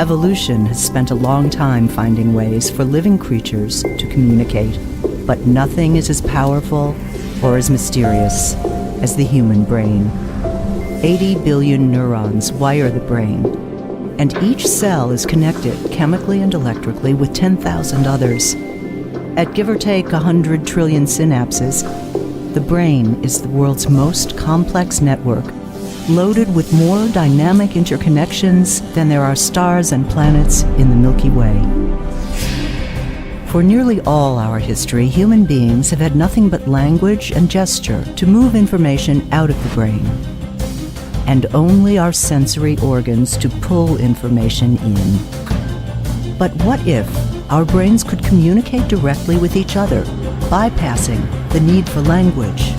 Evolution has spent a long time finding ways for living creatures to communicate, but nothing is as powerful or as mysterious as the human brain. 80 billion neurons wire the brain, and each cell is connected chemically and electrically with 10,000 others. At give or take 100 trillion synapses, the brain is the world's most complex network, loaded with more dynamic interconnections than there are stars and planets in the Milky Way. For nearly all our history, human beings have had nothing but language and gesture to move information out of the brain, and only our sensory organs to pull information in. But what if our brains could communicate directly with each other, bypassing the need for language?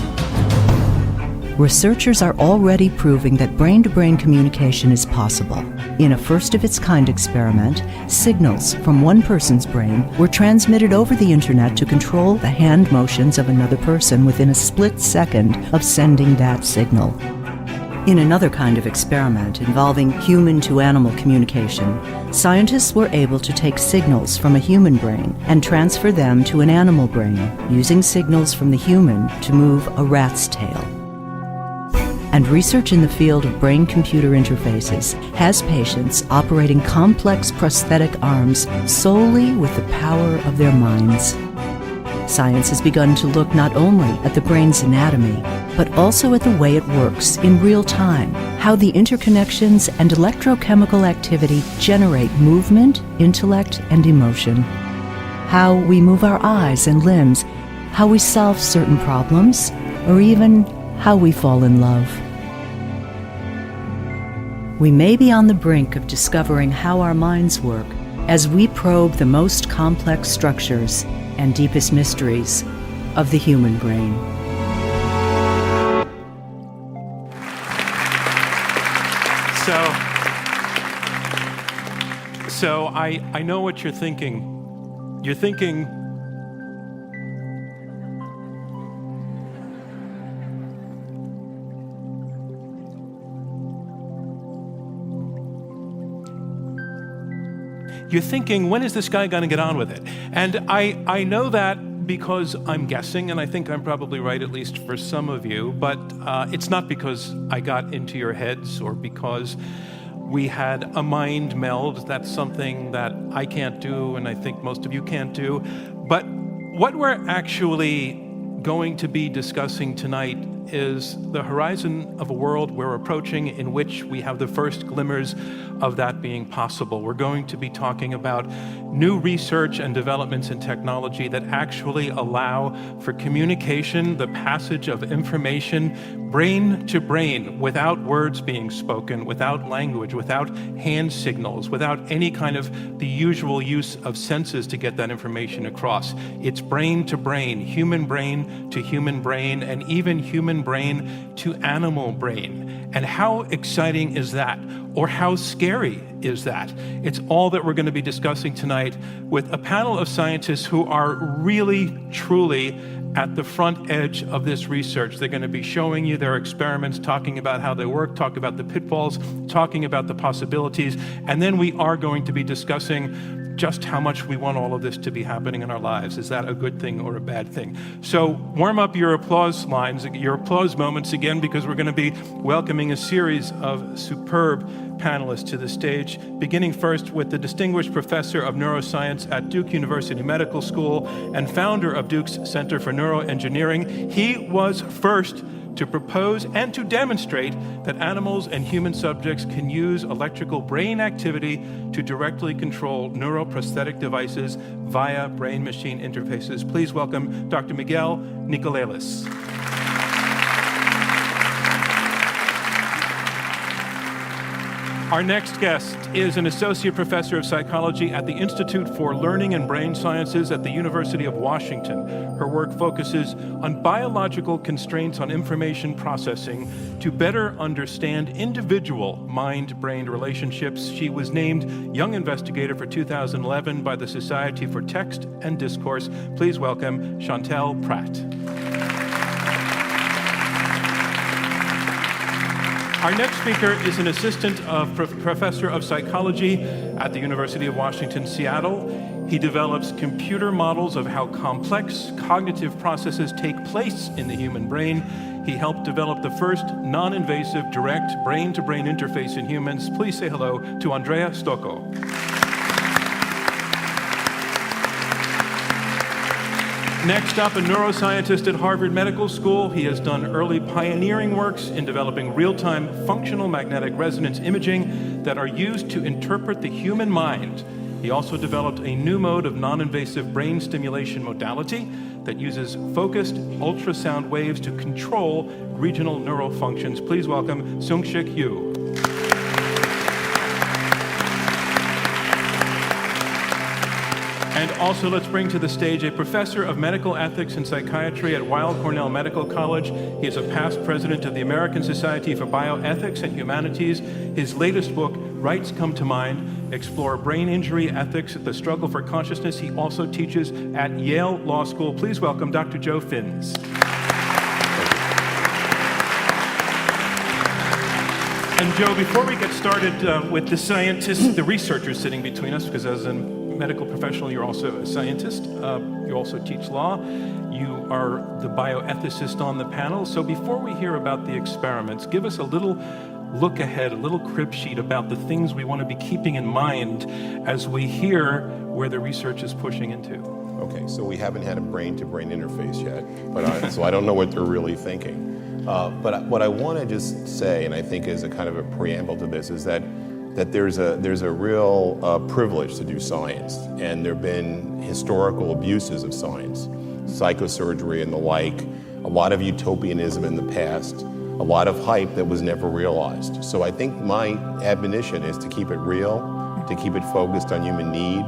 Researchers are already proving that brain-to-brain communication is possible. In a first-of-its-kind experiment, signals from one person's brain were transmitted over the internet to control the hand motions of another person within a split second of sending that signal. In another kind of experiment involving human-to-animal communication, scientists were able to take signals from a human brain and transfer them to an animal brain, using signals from the human to move a rat's tail. And research in the field of brain-computer interfaces has patients operating complex prosthetic arms solely with the power of their minds. Science has begun to look not only at the brain's anatomy, but also at the way it works in real time, how the interconnections and electrochemical activity generate movement, intellect, and emotion, how we move our eyes and limbs, how we solve certain problems, or even how we fall in love. We may be on the brink of discovering how our minds work as we probe the most complex structures and deepest mysteries of the human brain. So I know what you're thinking. You're thinking, when is this guy going to get on with it? And I know that because I'm guessing, and I think I'm probably right, at least for some of you, but it's not because I got into your heads or because we had a mind meld. That's something that I can't do, and I think most of you can't do. But what we're actually going to be discussing tonight is the horizon of a world we're approaching in which we have the first glimmers of that being possible. We're going to be talking about new research and developments in technology that actually allow for communication, the passage of information, brain to brain, without words being spoken, without language, without hand signals, without any kind of the usual use of senses to get that information across. It's brain to brain, human brain to human brain, and even human brain to animal brain. And how exciting is that? Or how scary is that? It's all that we're going to be discussing tonight with a panel of scientists who are really, truly at the front edge of this research. They're going to be showing you their experiments, talking about how they work, talking about the pitfalls, talking about the possibilities, and then we are going to be discussing just how much we want all of this to be happening in our lives. Is that a good thing or a bad thing? So warm up your applause lines, your applause moments again, because we're going to be welcoming a series of superb panelists to the stage, beginning first with the distinguished professor of neuroscience at Duke University Medical School and founder of Duke's Center for Neuroengineering. He was first to propose and to demonstrate that animals and human subjects can use electrical brain activity to directly control neuroprosthetic devices via brain-machine interfaces. Please welcome Dr. Miguel Nicolelis. Our next guest is an associate professor of psychology at the Institute for Learning and Brain Sciences at the University of Washington. Her work focuses on biological constraints on information processing to better understand individual mind-brain relationships. She was named Young Investigator for 2011 by the Society for Text and Discourse. Please welcome Chantal Pratt. Our next speaker is an assistant professor of psychology at the University of Washington, Seattle. He develops computer models of how complex cognitive processes take place in the human brain. He helped develop the first non-invasive direct brain-to-brain interface in humans. Please say hello to Andrea Stocco. Next up, a neuroscientist at Harvard Medical School. He has done early pioneering works in developing real-time functional magnetic resonance imaging that are used to interpret the human mind. He also developed a new mode of non-invasive brain stimulation modality that uses focused ultrasound waves to control regional neural functions. Please welcome Sheik Yu. And also let's bring to the stage a professor of medical ethics and psychiatry at Weill Cornell Medical College. He is a past president of the American Society for Bioethics and Humanities. His latest book, Rights Come to Mind, explore brain injury ethics, the struggle for consciousness. He also teaches at Yale Law School. Please welcome Dr. Joe Finns. And Joe, before we get started with the scientists, the researchers sitting between us, because as a medical professional, you're also a scientist. You also teach law. You are the bioethicist on the panel. So before we hear about the experiments, give us a little look ahead, a little crib sheet about the things we want to be keeping in mind as we hear where the research is pushing into. Okay, so we haven't had a brain-to-brain interface yet, but so I don't know what they're really thinking. But what I want to just say, and I think is a kind of a preamble to this, is that there's a real privilege to do science, and there have been historical abuses of science, psychosurgery and the like, a lot of utopianism in the past, a lot of hype that was never realized. So I think my admonition is to keep it real, to keep it focused on human need,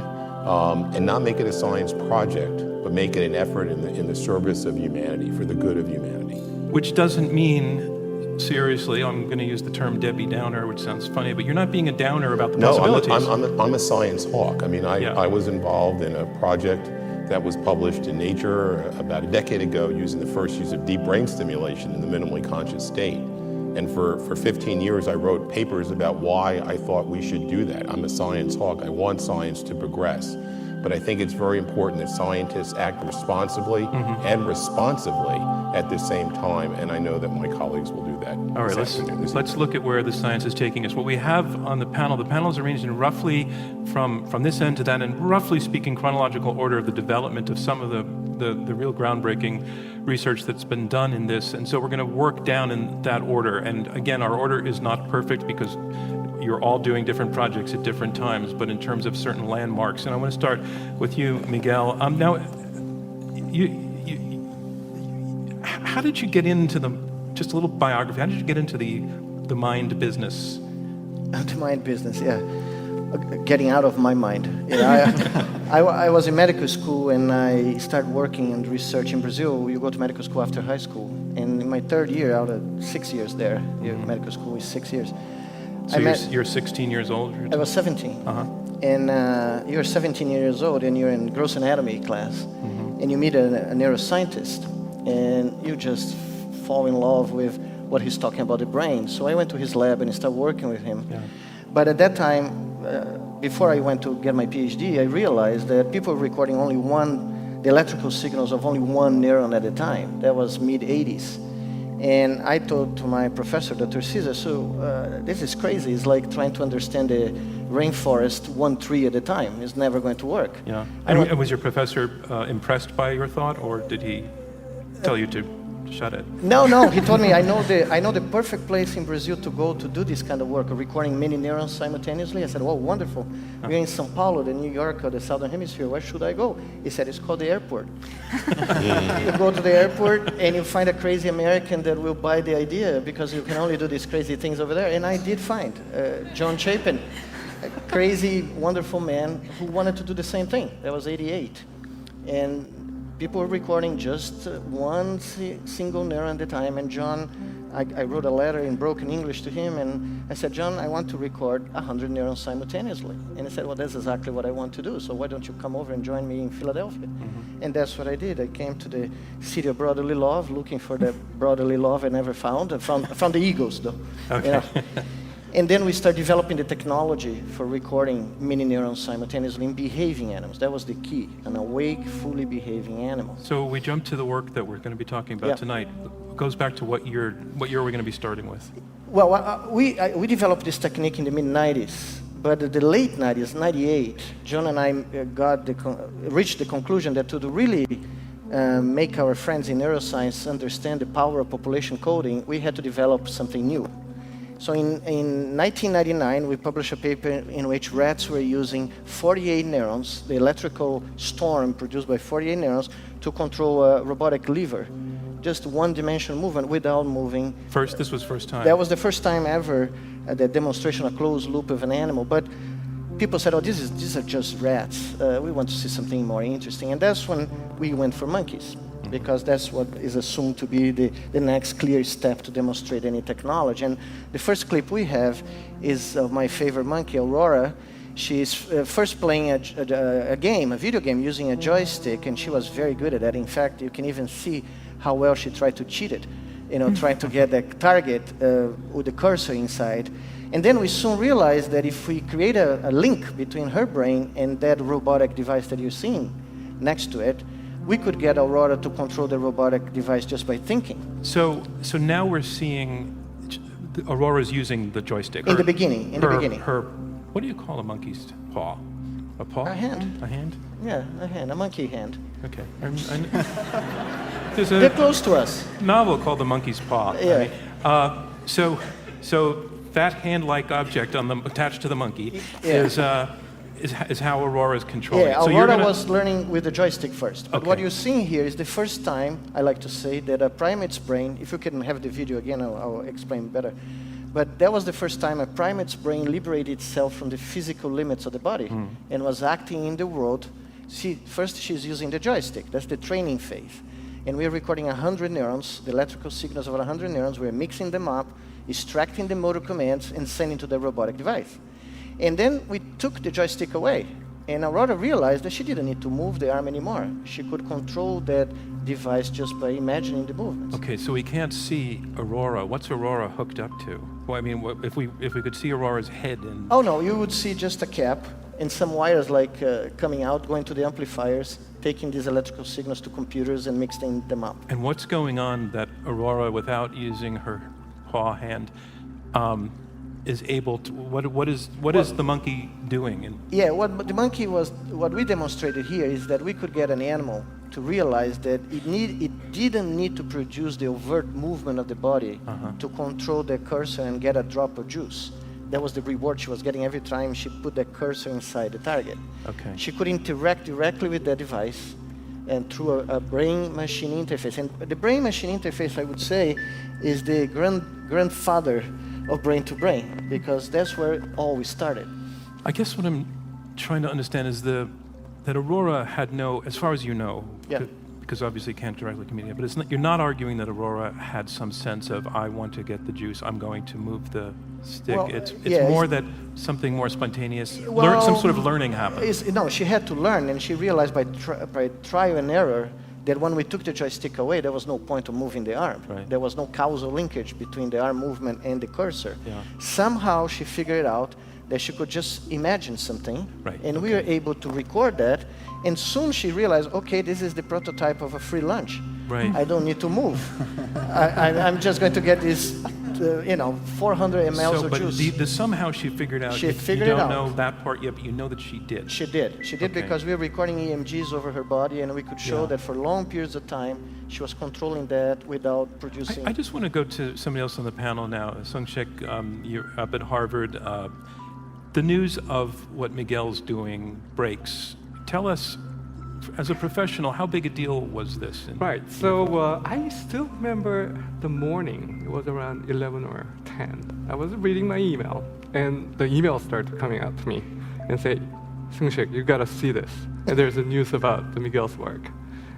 and not make it a science project, but make it an effort in the service of humanity, for the good of humanity. Which doesn't mean, seriously, I'm going to use the term Debbie Downer, which sounds funny, but you're not being a downer about the possibilities. No, I'm a science hawk. I mean, I was involved in a project that was published in Nature about a decade ago using the first use of deep brain stimulation in the minimally conscious state. And for 15 years, I wrote papers about why I thought we should do that. I'm a science hawk. I want science to progress. But I think it's very important that scientists act responsibly and responsively at the same time, and I know that my colleagues will do that. All right, let's look at where the science is taking us. What we have on the panel is arranged in roughly from this end to that, and roughly speaking, chronological order of the development of some of the real groundbreaking research that's been done in this. And so we're going to work down in that order. And again, our order is not perfect because you're all doing different projects at different times, but in terms of certain landmarks. And I want to start with you, Miguel. Now, how did you get into just a little biography, how did you get into the mind business? The mind business, yeah. Getting out of my mind. Yeah, I was in medical school and I started working and research in Brazil. You go to medical school after high school. And in my third year out of 6 years there, medical school is 6 years. So you're 16 years old? I was 17. And you're 17 years old and you're in gross anatomy class. And you meet a neuroscientist and you just fall in love with what he's talking about the brain. So I went to his lab and started working with him. Yeah. But at that time, before I went to get my PhD, I realized that people were recording the electrical signals of only one neuron at a time. That was mid-80s. And I told to my professor, Dr. Caesar, this is crazy. It's like trying to understand the rainforest one tree at a time. It's never going to work. Yeah. And was your professor impressed by your thought, or did he tell you to shut it? No. He told me I know the perfect place in Brazil to go to do this kind of work, recording many neurons simultaneously. I said, "Oh, wonderful! We're in São Paulo, the New York, or the Southern Hemisphere. Where should I go?" He said, "It's called the airport." You go to the airport and you find a crazy American that will buy the idea because you can only do these crazy things over there. And I did find John Chapin, a crazy, wonderful man who wanted to do the same thing. That was '88, and people were recording just one single neuron at a time, and John I wrote a letter in broken English to him, and I said, John, I want to record 100 neurons simultaneously. And he said, well, that's exactly what I want to do, so why don't you come over and join me in Philadelphia? And that's what I did. I came to the city of brotherly love, looking for the brotherly love I never found. I found the egos, though. Okay. You know? And then we started developing the technology for recording mini neurons simultaneously in behaving animals. That was the key, an awake, fully behaving animal. So we jump to the work that we're going to be talking about tonight. It goes back to what year are we going to be starting with? Well, we developed this technique in the mid-90s, but the late 90s, 98, John and I reached the conclusion that to really make our friends in neuroscience understand the power of population coding, we had to develop something new. So in 1999, we published a paper in which rats were using 48 neurons, the electrical storm produced by 48 neurons, to control a robotic lever. Just one-dimensional movement without moving. This was first time. That was the first time ever the demonstration of closed loop of an animal. But people said, oh, these are just rats. We want to see something more interesting. And that's when we went for monkeys, because that's what is assumed to be the next clear step to demonstrate any technology. And the first clip we have is of my favorite monkey, Aurora. She's first playing a video game using a joystick, and she was very good at that. In fact, you can even see how well she tried to cheat it, trying to get the target with the cursor inside. And then we soon realized that if we create a link between her brain and that robotic device that you're seeing next to it, we could get Aurora to control the robotic device just by thinking. So now we're seeing Aurora's using the joystick. In the beginning. Her, what do you call a monkey's paw? A paw? A hand. A hand? Yeah, a hand, a monkey hand. Okay. There's They're a close to us. novel called The Monkey's Paw. Yeah. So that hand-like object attached to the monkey is how Aurora is controlling. Yeah, So Aurora was learning with the joystick first. But Okay. what you're seeing here is the first time, I like to say, that a primate's brain, if you can have the video again, I'll explain better. But that was the first time a primate's brain liberated itself from the physical limits of the body and was acting in the world. First she's using the joystick. That's the training phase. And we're recording 100 neurons, the electrical signals of 100 neurons. We're mixing them up, extracting the motor commands, and sending to the robotic device. And then we took the joystick away. And Aurora realized that she didn't need to move the arm anymore. She could control that device just by imagining the movements. Okay, so we can't see Aurora. What's Aurora hooked up to? Well, I mean, if we could see Aurora's head and... Oh no, you would see just a cap and some wires coming out, going to the amplifiers, taking these electrical signals to computers and mixing them up. And what's going on that Aurora, without using her paw hand, is able to? What is the monkey doing? What we demonstrated here is that we could get an animal to realize that it didn't need to produce the overt movement of the body to control the cursor and get a drop of juice. That was the reward she was getting every time she put the cursor inside the target. Okay. She could interact directly with the device and through a brain-machine interface. And the brain-machine interface, I would say, is the grandfather of brain-to-brain, because that's where it always started. I guess what I'm trying to understand is that Aurora had no, as far as you know, because obviously can't directly communicate, but you're not arguing that Aurora had some sense of, I want to get the juice, I'm going to move the stick. Well, it's more that something more spontaneous, some sort of learning happened. No, she had to learn, and she realized by trial and error that when we took the joystick away, there was no point of moving the arm. Right. There was no causal linkage between the arm movement and the cursor. Yeah. Somehow she figured out that she could just imagine something, Right. and we were able to record that. And soon she realized, okay, this is the prototype of a free lunch. Right. I don't need to move. I'm just going to get this, 400 mLs of juice. But somehow she figured out. She figured you it don't out. know that part yet, but you know that she did. She did. She did Okay. because we were recording EMGs over her body, and we could show that for long periods of time she was controlling that without producing. I just want to go to somebody else on the panel now. Sheik, you're up at Harvard. The news of what Miguel's doing breaks. Tell us, as a professional, how big a deal was this? Right. So I still remember the morning. It was around 11 or 10. I was reading my email, and the email started coming out to me and say, Sheik, you got to see this. And there's a news about the Miguel's work.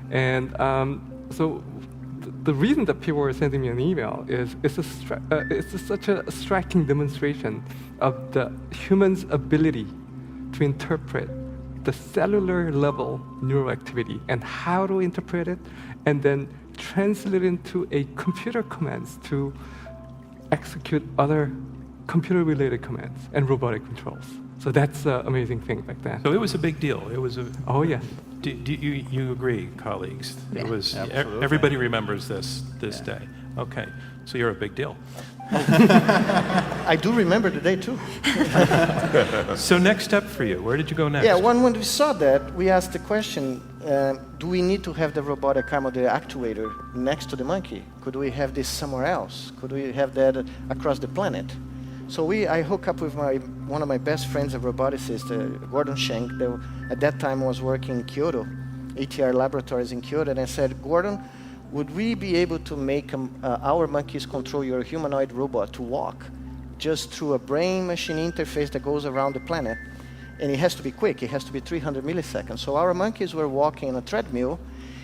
And so the reason that people were sending me an email is it's such a striking demonstration of the human's ability to interpret the cellular level neural activity and how to interpret it, and then translate it into a computer commands to execute other computer-related commands and robotic controls. So that's an amazing thing like that. So it was a big deal. It was a. Oh yeah. Do you agree, colleagues? Yeah. It was. Absolutely. Everybody remembers this day. Okay, so you're a big deal. I do remember the day too. So next step for you, where did you go next? Yeah, when we saw that, we asked the question, do we need to have the robotic arm or the actuator next to the monkey? Could we have this somewhere else? Could we have that across the planet? So I hooked up with one of my best friends, a roboticist, Gordon Sheik, that at that time was working in Kyoto, ATR Laboratories in Kyoto, and I said, Gordon, would we be able to make our monkeys control your humanoid robot to walk just through a brain-machine interface that goes around the planet? And it has to be quick. It has to be 300 milliseconds. So our monkeys were walking on a treadmill,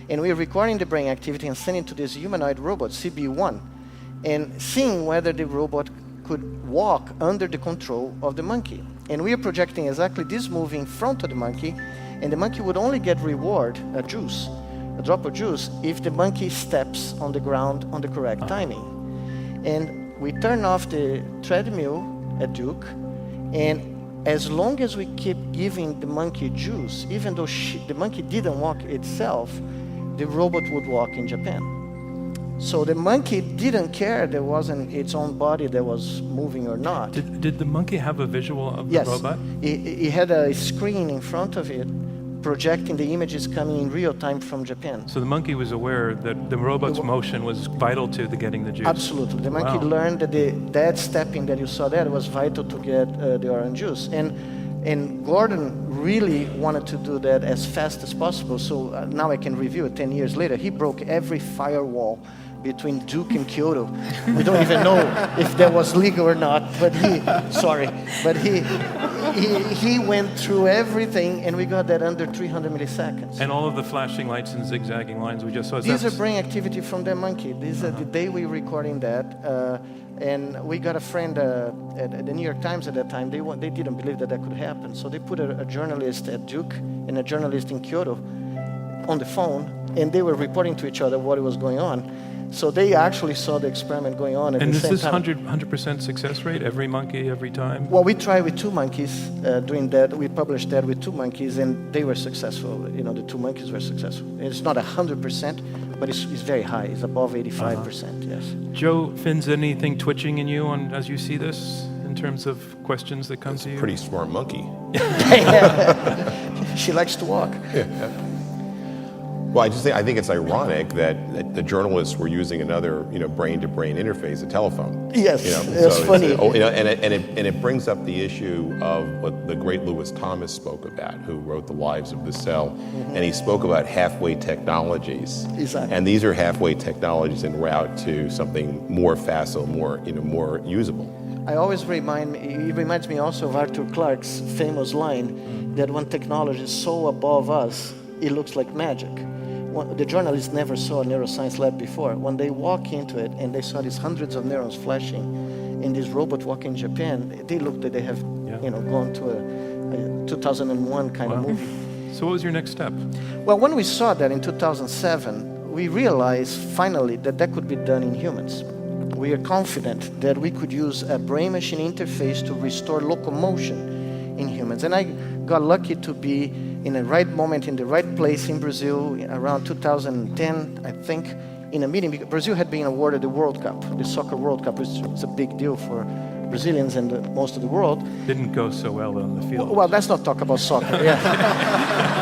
and we were recording the brain activity and sending to this humanoid robot, CB1, and seeing whether the robot could walk under the control of the monkey. And we are projecting exactly this move in front of the monkey, and the monkey would only get reward, a drop of juice, if the monkey steps on the ground on the correct timing. And we turn off the treadmill at Duke, and as long as we keep giving the monkey juice, even though the monkey didn't walk itself, the robot would walk in Japan. So the monkey didn't care there wasn't its own body that was moving or not. Did the monkey have a visual of Yes. the robot? It had a screen in front of it projecting the images coming in real time from Japan. So the monkey was aware that the robot's motion was vital to getting the juice. Absolutely. The monkey Wow. learned that that stepping that you saw there was vital to get the orange juice. And Gordon really wanted to do that as fast as possible. So now I can review it 10 years later. He broke every firewall between Duke and Kyoto. We don't even know if that was legal or not, but he went through everything, and we got that under 300 milliseconds. And all of the flashing lights and zigzagging lines we just saw. These are brain activity from the monkey. These are the day we were recording that. And we got a friend at the New York Times at that time. They didn't believe that could happen. So they put a journalist at Duke and a journalist in Kyoto on the phone, and they were reporting to each other what was going on. So they actually saw the experiment going on at the same time. And is this 100% success rate? Every monkey, every time? Well, we tried with 2 monkeys doing that. We published that with 2 monkeys, and they were successful. You know, the 2 monkeys were successful. It's not 100%, but it's very high. It's above 85%, yes. Joe, Finn's anything twitching in you as you see this in terms of questions that come to you? Pretty smart monkey. She likes to walk. Well, I think it's ironic that the journalists were using another, brain-to-brain interface, a telephone. Yes, it's so funny. And it brings up the issue of what the great Lewis Thomas spoke about, who wrote The Lives of the Cell, and he spoke about halfway technologies. Exactly. And these are halfway technologies en route to something more facile, more usable. I always it reminds me also of Arthur Clarke's famous line that when technology is so above us, it looks like magic. The journalists never saw a neuroscience lab before. When they walk into it and they saw these hundreds of neurons flashing in this robot walking in Japan, they looked that they have gone to a 2001 kind of movie. So what was your next step? Well, when we saw that in 2007, we realized finally that could be done in humans. We are confident that we could use a brain-machine interface to restore locomotion in humans. And I got lucky to be in the right moment, in the right place in Brazil around 2010, I think, in a meeting. Because Brazil had been awarded the World Cup, the Soccer World Cup, which was a big deal for Brazilians and most of the world. Didn't go so well on the field. Well, let's not talk about soccer. Yeah.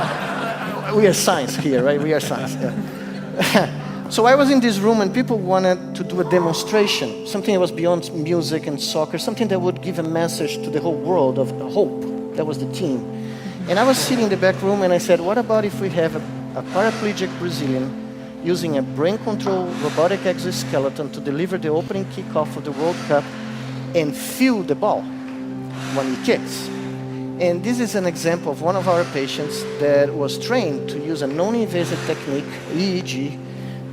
We are science here, right? We are science. Yeah. So I was in this room and people wanted to do a demonstration, something that was beyond music and soccer, something that would give a message to the whole world of hope. That was the theme. And I was sitting in the back room and I said, what about if we have a paraplegic Brazilian using a brain-controlled robotic exoskeleton to deliver the opening kickoff of the World Cup and feel the ball when he kicks? And this is an example of one of our patients that was trained to use a non-invasive technique, EEG,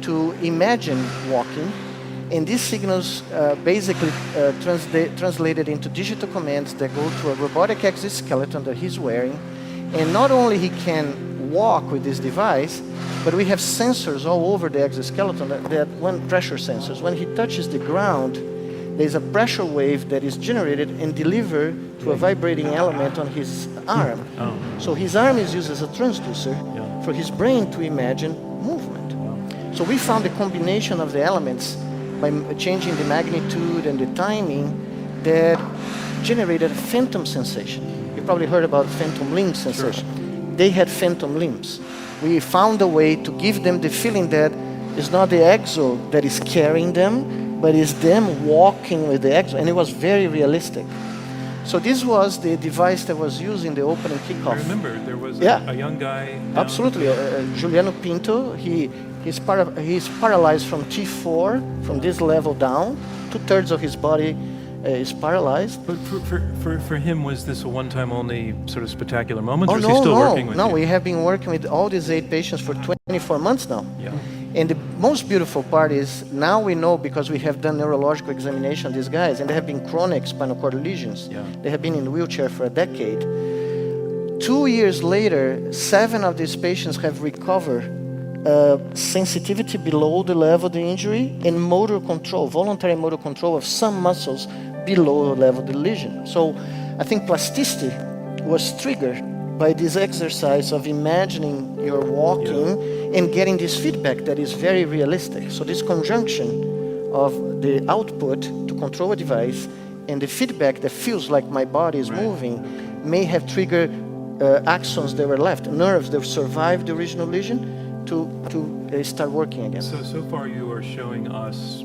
to imagine walking, and these signals basically translated into digital commands that go to a robotic exoskeleton that he's wearing. And not only he can walk with this device, but we have sensors all over the exoskeleton that when pressure sensors, when he touches the ground, there's a pressure wave that is generated and delivered to a vibrating element on his arm. Oh. So his arm is used as a transducer for his brain to imagine movement. So we found a combination of the elements by changing the magnitude and the timing that generated a phantom sensation. You probably heard about phantom limb sensation. Sure. They had phantom limbs. We found a way to give them the feeling that it's not the exo that is carrying them, but it's them walking with the exo, and it was very realistic. So this was the device that was used in the opening kickoff. I remember there was a young guy. Absolutely, Juliano Pinto. He's paralyzed from T4, from this level down. 2/3 of his body is paralyzed. But for him, was this a one-time only sort of spectacular moment, Oh, or is he still working with you? No, we have been working with all these 8 patients for 24 months now. Yeah. And the most beautiful part is now we know, because we have done neurological examination of these guys, and they have been chronic spinal cord lesions. Yeah. They have been in a wheelchair for a decade. 2 years later, 7 of these patients have recovered sensitivity below the level of the injury and motor control, voluntary motor control of some muscles below the level of the lesion. So I think plasticity was triggered by this exercise of imagining you're walking and getting this feedback that is very realistic. So this conjunction of the output to control a device and the feedback that feels like my body is moving may have triggered axons that were left, nerves that survived the original lesion to start working again. So far you are showing us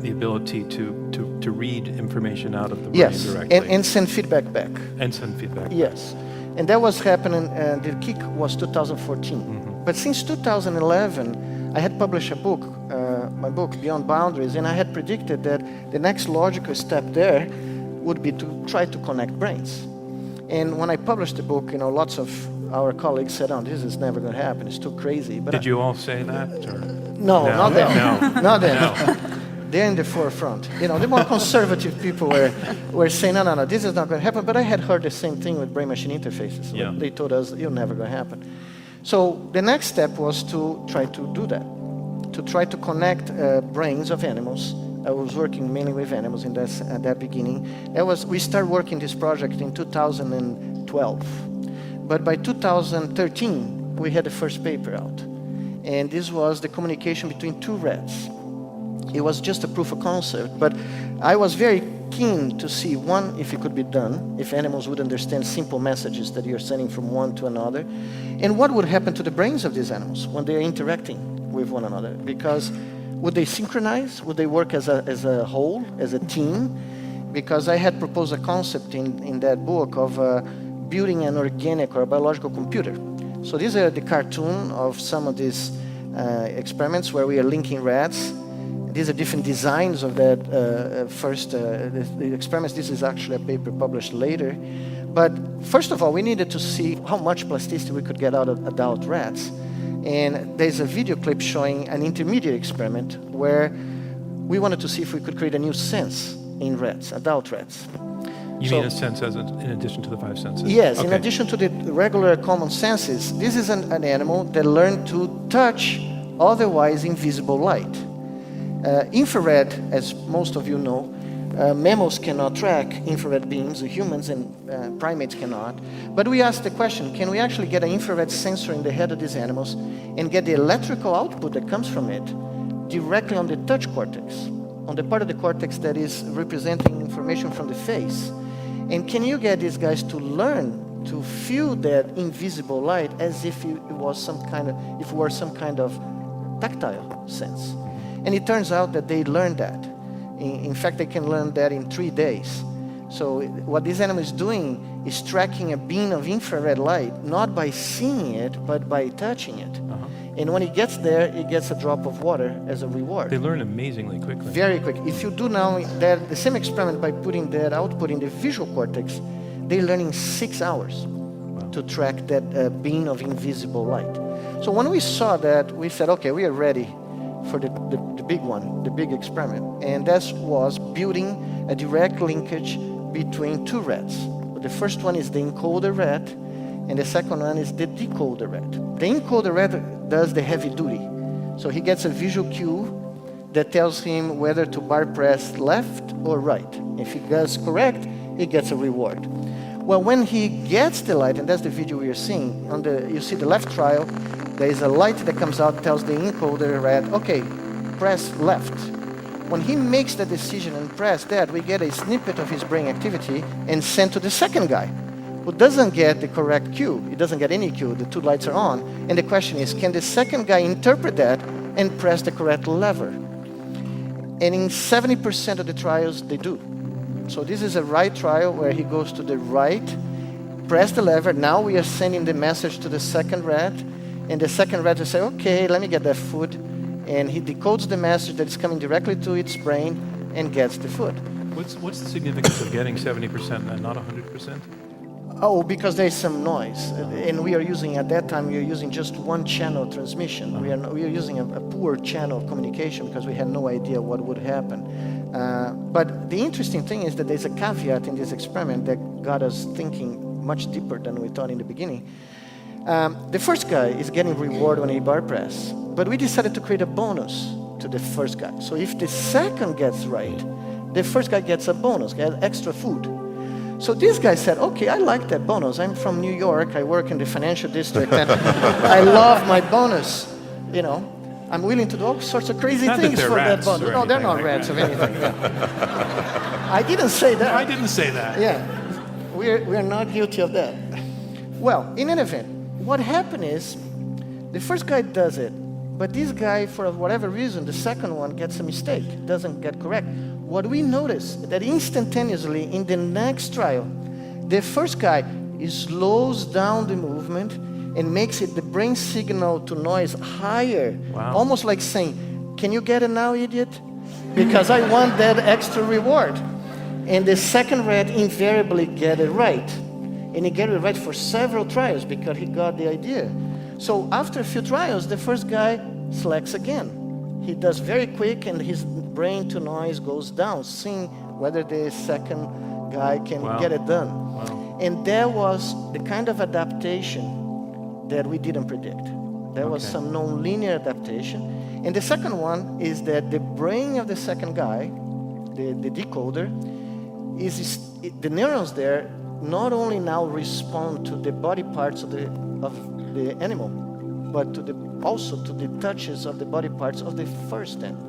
the ability to read information out of the brain directly. And send feedback back. And send feedback. Yes. And that was happening, the kick was 2014. But since 2011, I had published a book, my book, Beyond Boundaries, and I had predicted that the next logical step there would be to try to connect brains. And when I published the book, lots of our colleagues said, "Oh, this is never going to happen. It's too crazy." But Did you all say that? Or? No, not them. No. Not them. No. They're in the forefront. The more conservative people were saying, no, this is not going to happen. But I had heard the same thing with brain-machine interfaces. Yeah. They told us, you're never going to happen. So the next step was to try to do that, to try to connect brains of animals. I was working mainly with animals in that beginning. We started working this project in 2012. But by 2013, we had the first paper out. And this was the communication between 2 rats. It was just a proof of concept, but I was very keen to see, one, if it could be done, if animals would understand simple messages that you're sending from one to another, and what would happen to the brains of these animals when they're interacting with one another. Because would they synchronize? Would they work as a whole, as a team? Because I had proposed a concept in that book of building an organic or a biological computer. So these are the cartoon of some of these experiments where we are linking rats. These are different designs of that the experiments. This is actually a paper published later. But first of all, we needed to see how much plasticity we could get out of adult rats. And there's a video clip showing an intermediate experiment where we wanted to see if we could create a new sense in rats, adult rats. You mean a sense in addition to the 5 senses? Yes, okay. In addition to the regular common senses, this is an animal that learned to touch otherwise invisible light. Infrared, as most of you know, mammals cannot track infrared beams, humans and primates cannot. But we asked the question, can we actually get an infrared sensor in the head of these animals and get the electrical output that comes from it directly on the touch cortex, on the part of the cortex that is representing information from the face? And can you get these guys to learn to feel that invisible light as if it were some kind of tactile sense? And it turns out that they learn that. In fact, they can learn that in 3 days. So what this animal is doing is tracking a beam of infrared light, not by seeing it, but by touching it. And when it gets there, it gets a drop of water as a reward. They learn amazingly quickly. Very quick. If you do now the same experiment by putting that output in the visual cortex, they learn in 6 hours to track that beam of invisible light. So when we saw that, we said, okay, we are ready for the big one, the big experiment. And that was building a direct linkage between two rats. The first one is the encoder rat, and the second one is the decoder rat. The encoder rat does the heavy duty. So he gets a visual cue that tells him whether to bar press left or right. If he does correct, he gets a reward. Well, when he gets the light, and that's the video we are seeing, you see the left trial, there is a light that comes out, tells the encoder rat, okay, press left. When he makes the decision and press that, we get a snippet of his brain activity and sent to the second guy, who doesn't get the correct cue. He doesn't get any cue. The two lights are on. And the question is, can the second guy interpret that and press the correct lever? And in 70% of the trials, they do. So this is a right trial where he goes to the right, press the lever. Now we are sending the message to the second rat. And the second rat will say, okay, let me get that food. And he decodes the message that is coming directly to its brain and gets the food. What's the significance of getting 70% and not 100%? Oh, because there is some noise. And we are using, at that time, we are using just one channel transmission. We are using a poor channel of communication because we had no idea what would happen. But the interesting thing is that there's a caveat in this experiment that got us thinking much deeper than we thought in the beginning. The first guy is getting reward when he bar press, but we decided to create a bonus to the first guy. So if the second gets right, the first guy gets a bonus, gets extra food. So this guy said, okay, I like that bonus. I'm from New York. I work in the financial district, and I love my bonus. You know, I'm willing to do all sorts of crazy things for that bonus. No, they're not rats of anything. Yeah. I didn't say that. I didn't say that. Yeah, we're not guilty of that. Well, in any event, what happened is the first guy does it, but this guy, for whatever reason, the second one gets a mistake, doesn't get correct. What we noticed that instantaneously in the next trial, the first guy slows down the movement and makes it the brain signal to noise higher, almost like saying, can you get it now, idiot? Because I want that extra reward. And the second rat invariably get it right. And he got it right for several trials because he got the idea. So after a few trials, the first guy slacks again. He does very quick and his brain to noise goes down, seeing whether the second guy can get it done. Wow. And that was the kind of adaptation that we didn't predict. There was some non-linear adaptation. And the second one is that the brain of the second guy, the decoder, the neurons there not only now respond to the body parts of the animal, but also to the touches of the body parts of the first animal.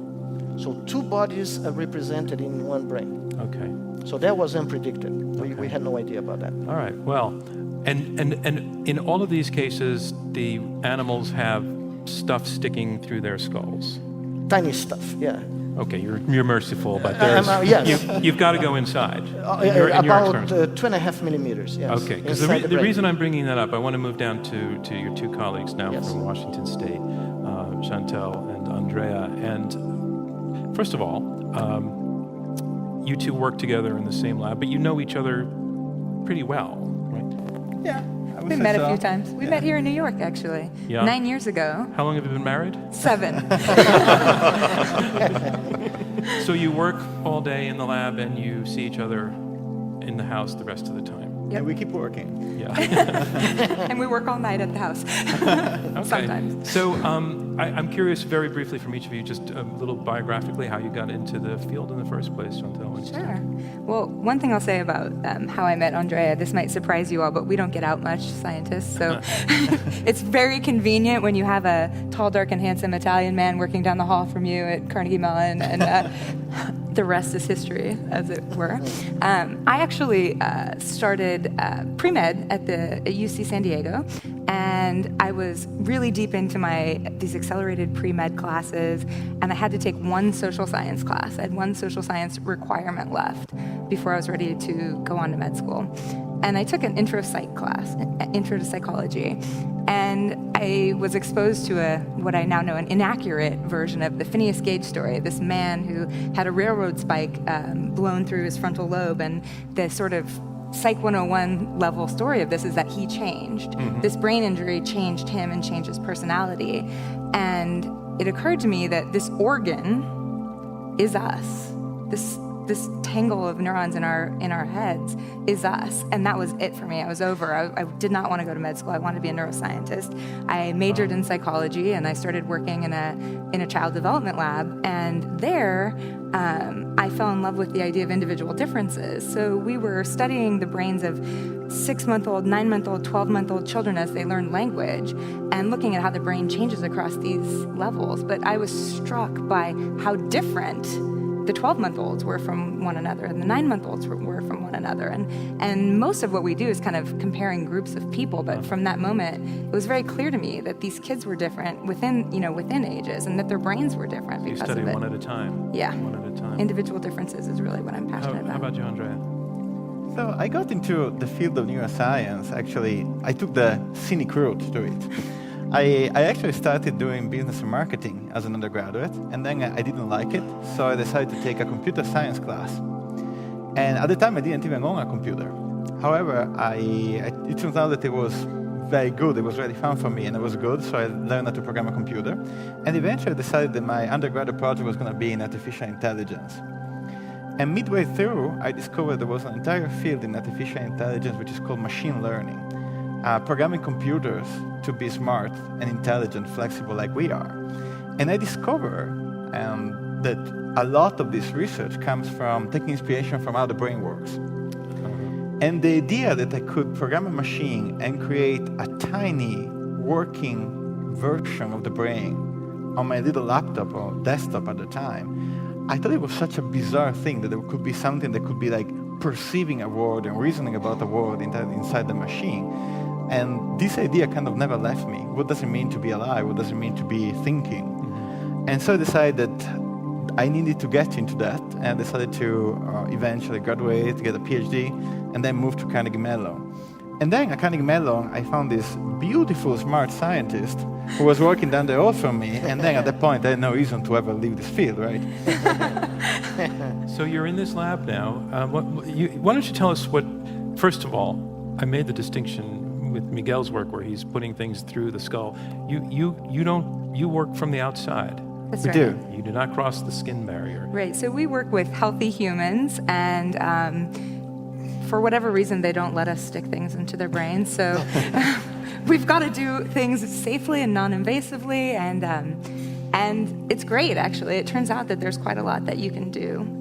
So two bodies are represented in one brain. Okay. So that was unpredicted. We had no idea about that. All right. Well, and in all of these cases, the animals have stuff sticking through their skulls. Tiny stuff, yeah. Okay, you're merciful, but there's you've got to go inside. About 2.5 millimeters. Yes. Okay, because the reason I'm bringing that up, I want to move down to your two colleagues now from Washington State, Chantel and Andrea. And first of all, you two work together in the same lab, but you know each other pretty well, right? Yeah. We met a few times. We met here in New York, actually. Yeah. 9 years ago. How long have you been married? 7. So you work all day in the lab and you see each other in the house the rest of the time? Yep. And we keep working. Yeah. And we work all night at the house. Okay. Sometimes. So I'm curious, very briefly from each of you, just a little biographically, how you got into the field in the first place, Chantel. Sure. Well, one thing I'll say about how I met Andrea, this might surprise you all, but we don't get out much, scientists. So it's very convenient when you have a tall, dark, and handsome Italian man working down the hall from you at Carnegie Mellon, and the rest is history, as it were. I actually started pre-med at UC San Diego, and I was really deep into these accelerated pre-med classes, and I had to take one social science class. I had one social science requirement left before I was ready to go on to med school. And I took an intro psych class, intro to psychology, and I was exposed to what I now know an inaccurate version of the Phineas Gage story, this man who had a railroad spike blown through his frontal lobe, and the sort of Psych 101 level story of this is that he changed. Mm-hmm. This brain injury changed him and changed his personality. And it occurred to me that this organ is us. This tangle of neurons in our heads is us, and that was it for me. I was over. I did not want to go to med school. I wanted to be a neuroscientist. I majored in psychology, and I started working in a child development lab. And there, I fell in love with the idea of individual differences. So we were studying the brains of 6-month-old, 9-month-old, 12-month-old children as they learn language, and looking at how the brain changes across these levels. But I was struck by how different the 12-month-olds were from one another, and the 9-month-olds were from one another. And most of what we do is kind of comparing groups of people, but from that moment, it was very clear to me that these kids were different within ages, and that their brains were different because of it. You study one at a time. Yeah. One at a time. Individual differences is really what I'm passionate about. How about you, Andrea? So I got into the field of neuroscience. Actually, I took the scenic route to it. I actually started doing business and marketing as an undergraduate, and then I didn't like it, so I decided to take a computer science class. And at the time, I didn't even own a computer. However, it turns out that it was very good. It was really fun for me, and it was good, so I learned how to program a computer. And eventually, I decided that my undergraduate project was going to be in artificial intelligence. And midway through, I discovered there was an entire field in artificial intelligence which is called machine learning. Programming computers to be smart and intelligent, flexible like we are. And I discovered that a lot of this research comes from taking inspiration from how the brain works. And the idea that I could program a machine and create a tiny working version of the brain on my little laptop or desktop at the time, I thought it was such a bizarre thing that there could be something that could be like perceiving a world and reasoning about a world inside the machine. And this idea kind of never left me. What does it mean to be alive? What does it mean to be thinking? Mm-hmm. And so I decided that I needed to get into that, and I decided to eventually graduate, get a PhD, and then move to Carnegie Mellon. And then at Carnegie Mellon, I found this beautiful, smart scientist who was working down the road from me, and then at that point, I had no reason to ever leave this field, right? So you're in this lab now. Why don't you tell us what, first of all, I made the distinction with Miguel's work where he's putting things through the skull. You work from the outside. That's We right. do. You do not cross the skin barrier. Right, so we work with healthy humans, and for whatever reason, they don't let us stick things into their brains, so we've got to do things safely and non-invasively, and it's great, actually. It turns out that there's quite a lot that you can do.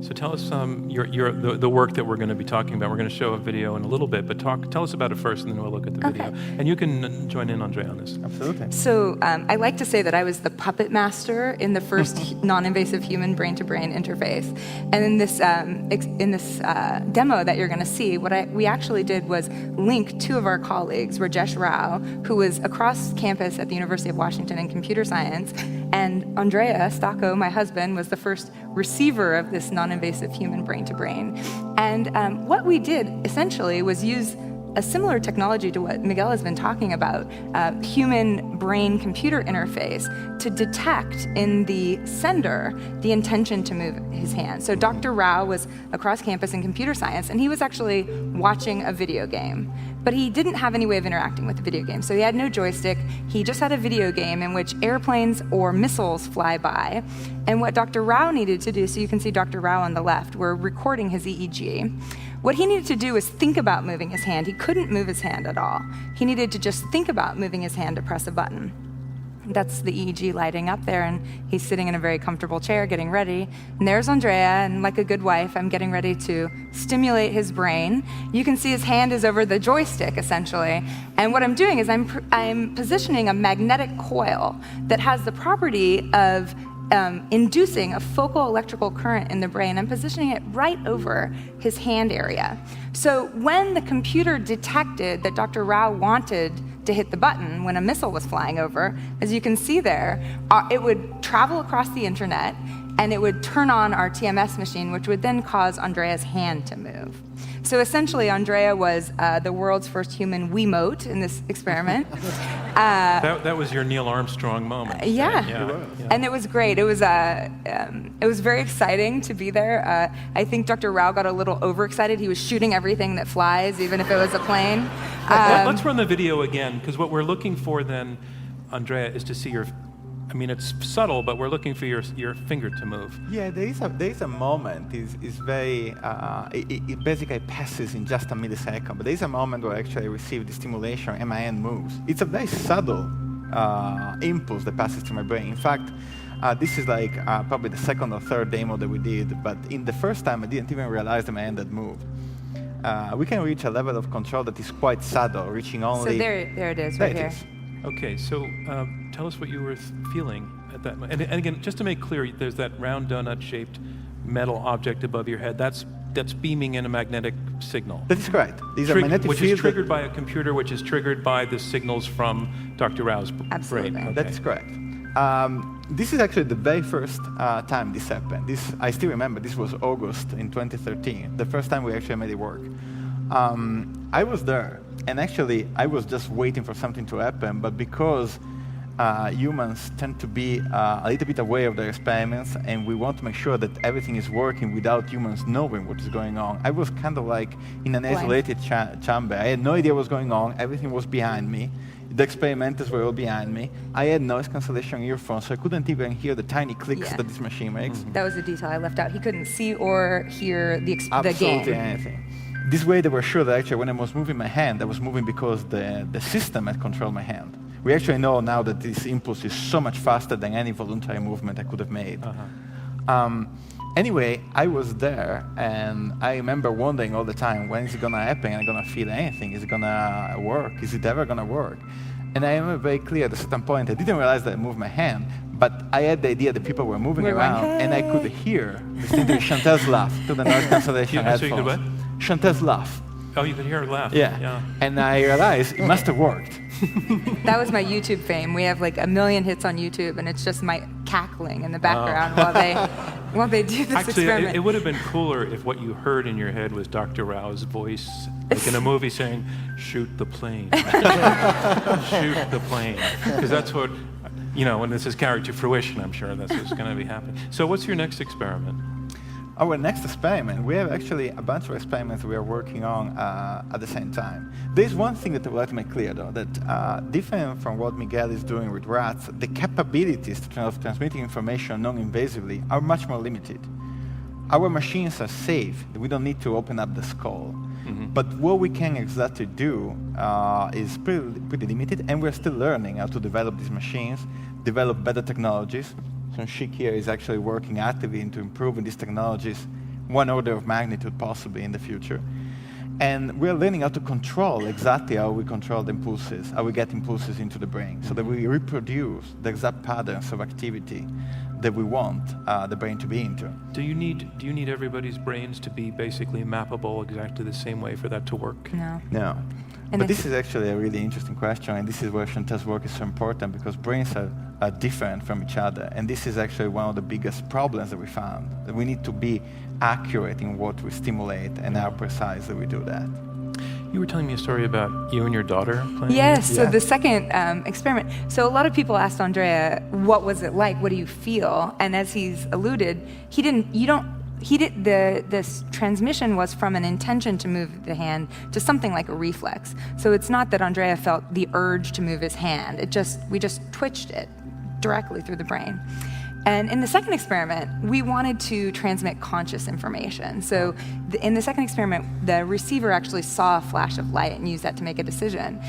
So tell us the work that we're going to be talking about. We're going to show a video in a little bit, but tell us about it first, and then we'll look at the video. And you can join in, Andrea, on this. Absolutely. So I like to say that I was the puppet master in the first non-invasive human brain-to-brain interface. And in this demo that you're going to see, what we actually did was link two of our colleagues, Rajesh Rao, who was across campus at the University of Washington in computer science, and Andrea Stocco, my husband, was the first receiver of this non-invasive human brain-to-brain. And what we did, essentially, was use a similar technology to what Miguel has been talking about, human brain-computer interface, to detect in the sender the intention to move his hand. So Dr. Rao was across campus in computer science, and he was actually watching a video game. But he didn't have any way of interacting with the video game, so he had no joystick. He just had a video game in which airplanes or missiles fly by. And what Dr. Rao needed to do, so you can see Dr. Rao on the left, we're recording his EEG. What he needed to do was think about moving his hand. He couldn't move his hand at all. He needed to just think about moving his hand to press a button. That's the EEG lighting up there, and he's sitting in a very comfortable chair getting ready. And there's Andrea, and like a good wife, I'm getting ready to stimulate his brain. You can see his hand is over the joystick, essentially. And what I'm doing is I'm positioning a magnetic coil that has the property of inducing a focal electrical current in the brain. I'm positioning it right over his hand area. So when the computer detected that Dr. Rao wanted to hit the button when a missile was flying over, as you can see there, it would travel across the internet, and it would turn on our TMS machine, which would then cause Andrea's hand to move. So essentially, Andrea was the world's first human Wiimote in this experiment. That was your Neil Armstrong moment. Yeah. And it was great. It was very exciting to be there. I think Dr. Rao got a little overexcited. He was shooting everything that flies, even if it was a plane. Let's run the video again, because what we're looking for then, Andrea, is to see your I mean, it's subtle, but we're looking for your finger to move. Yeah, there is a moment. It's very. It basically passes in just a millisecond. But there is a moment where I actually receive the stimulation and my hand moves. It's a very subtle impulse that passes through my brain. In fact, this is like probably the second or third demo that we did. But in the first time, I didn't even realize that my hand had moved. We can reach a level of control that is quite subtle, reaching only. So there it is, right here. Okay, so tell us what you were feeling at that moment. And again, just to make clear, there's that round donut-shaped metal object above your head. That's beaming in a magnetic signal. That is correct. These are magnetic which fields is triggered by a computer, which is triggered by the signals from Dr. Rao's Absolutely. brain. Okay. That is correct. This is actually the very first time this happened. I still remember, this was August in 2013, the first time we actually made it work. I was there, and actually I was just waiting for something to happen, but because humans tend to be a little bit aware of their experiments, and we want to make sure that everything is working without humans knowing what is going on. I was kind of like in an isolated chamber. I had no idea what was going on. Everything was behind me. The experimenters were all behind me. I had noise cancellation earphones, so I couldn't even hear the tiny clicks that this machine makes. That was a detail I left out. He couldn't see or hear the game. Absolutely anything. This way they were sure that actually when I was moving my hand, I was moving because the system had controlled my hand. We actually know now that this impulse is so much faster than any voluntary movement I could have made. Anyway, I was there, and I remember wondering all the time, when is it going to happen? Am I going to feel anything? Is it going to work? Is it ever going to work? And I remember very clear at a certain point, I didn't realize that I moved my hand, but I had the idea that people were moving around, and I could hear distinctly Chantal's laugh to the noise cancellation headphones. So you could what? Chantal's laugh. Oh, you could hear her laugh. Yeah. And I realized it must have worked. That was my YouTube fame. We have like 1 million hits on YouTube, and it's just my cackling in the background while they do this experiment. Actually, it would have been cooler if what you heard in your head was Dr. Rao's voice, like in a movie saying, "Shoot the plane, shoot the plane," because that's what, when this is carried to fruition, I'm sure that's what's going to be happening. So, what's your next experiment? Our next experiment, we have actually a bunch of experiments we are working on at the same time. There's one thing that I would like to make clear, though, that different from what Miguel is doing with rats, the capabilities of transmitting information non-invasively are much more limited. Our machines are safe. We don't need to open up the skull. But what we can exactly do is pretty limited, and we're still learning how to develop these machines, develop better technologies. So Sheik here is actually working actively into improving these technologies 1 order of magnitude possibly in the future. And we're learning how to control exactly how we control the impulses, how we get impulses into the brain, so that we reproduce the exact patterns of activity that we want the brain to be into. Do you need everybody's brains to be basically mappable exactly the same way for that to work? No. But this is actually a really interesting question, and this is where Chantal's work is so important, because brains are different from each other, and this is actually one of the biggest problems that we found. That we need to be accurate in what we stimulate and how precise that we do that. You were telling me a story about you and your daughter playing? Yes, so the second experiment. So a lot of people asked Andrea, what was it like? What do you feel? And as he's alluded, this transmission was from an intention to move the hand to something like a reflex. So it's not that Andrea felt the urge to move his hand. We just twitched it directly through the brain. And in the second experiment, we wanted to transmit conscious information. So in the second experiment, the receiver actually saw a flash of light and used that to make a decision.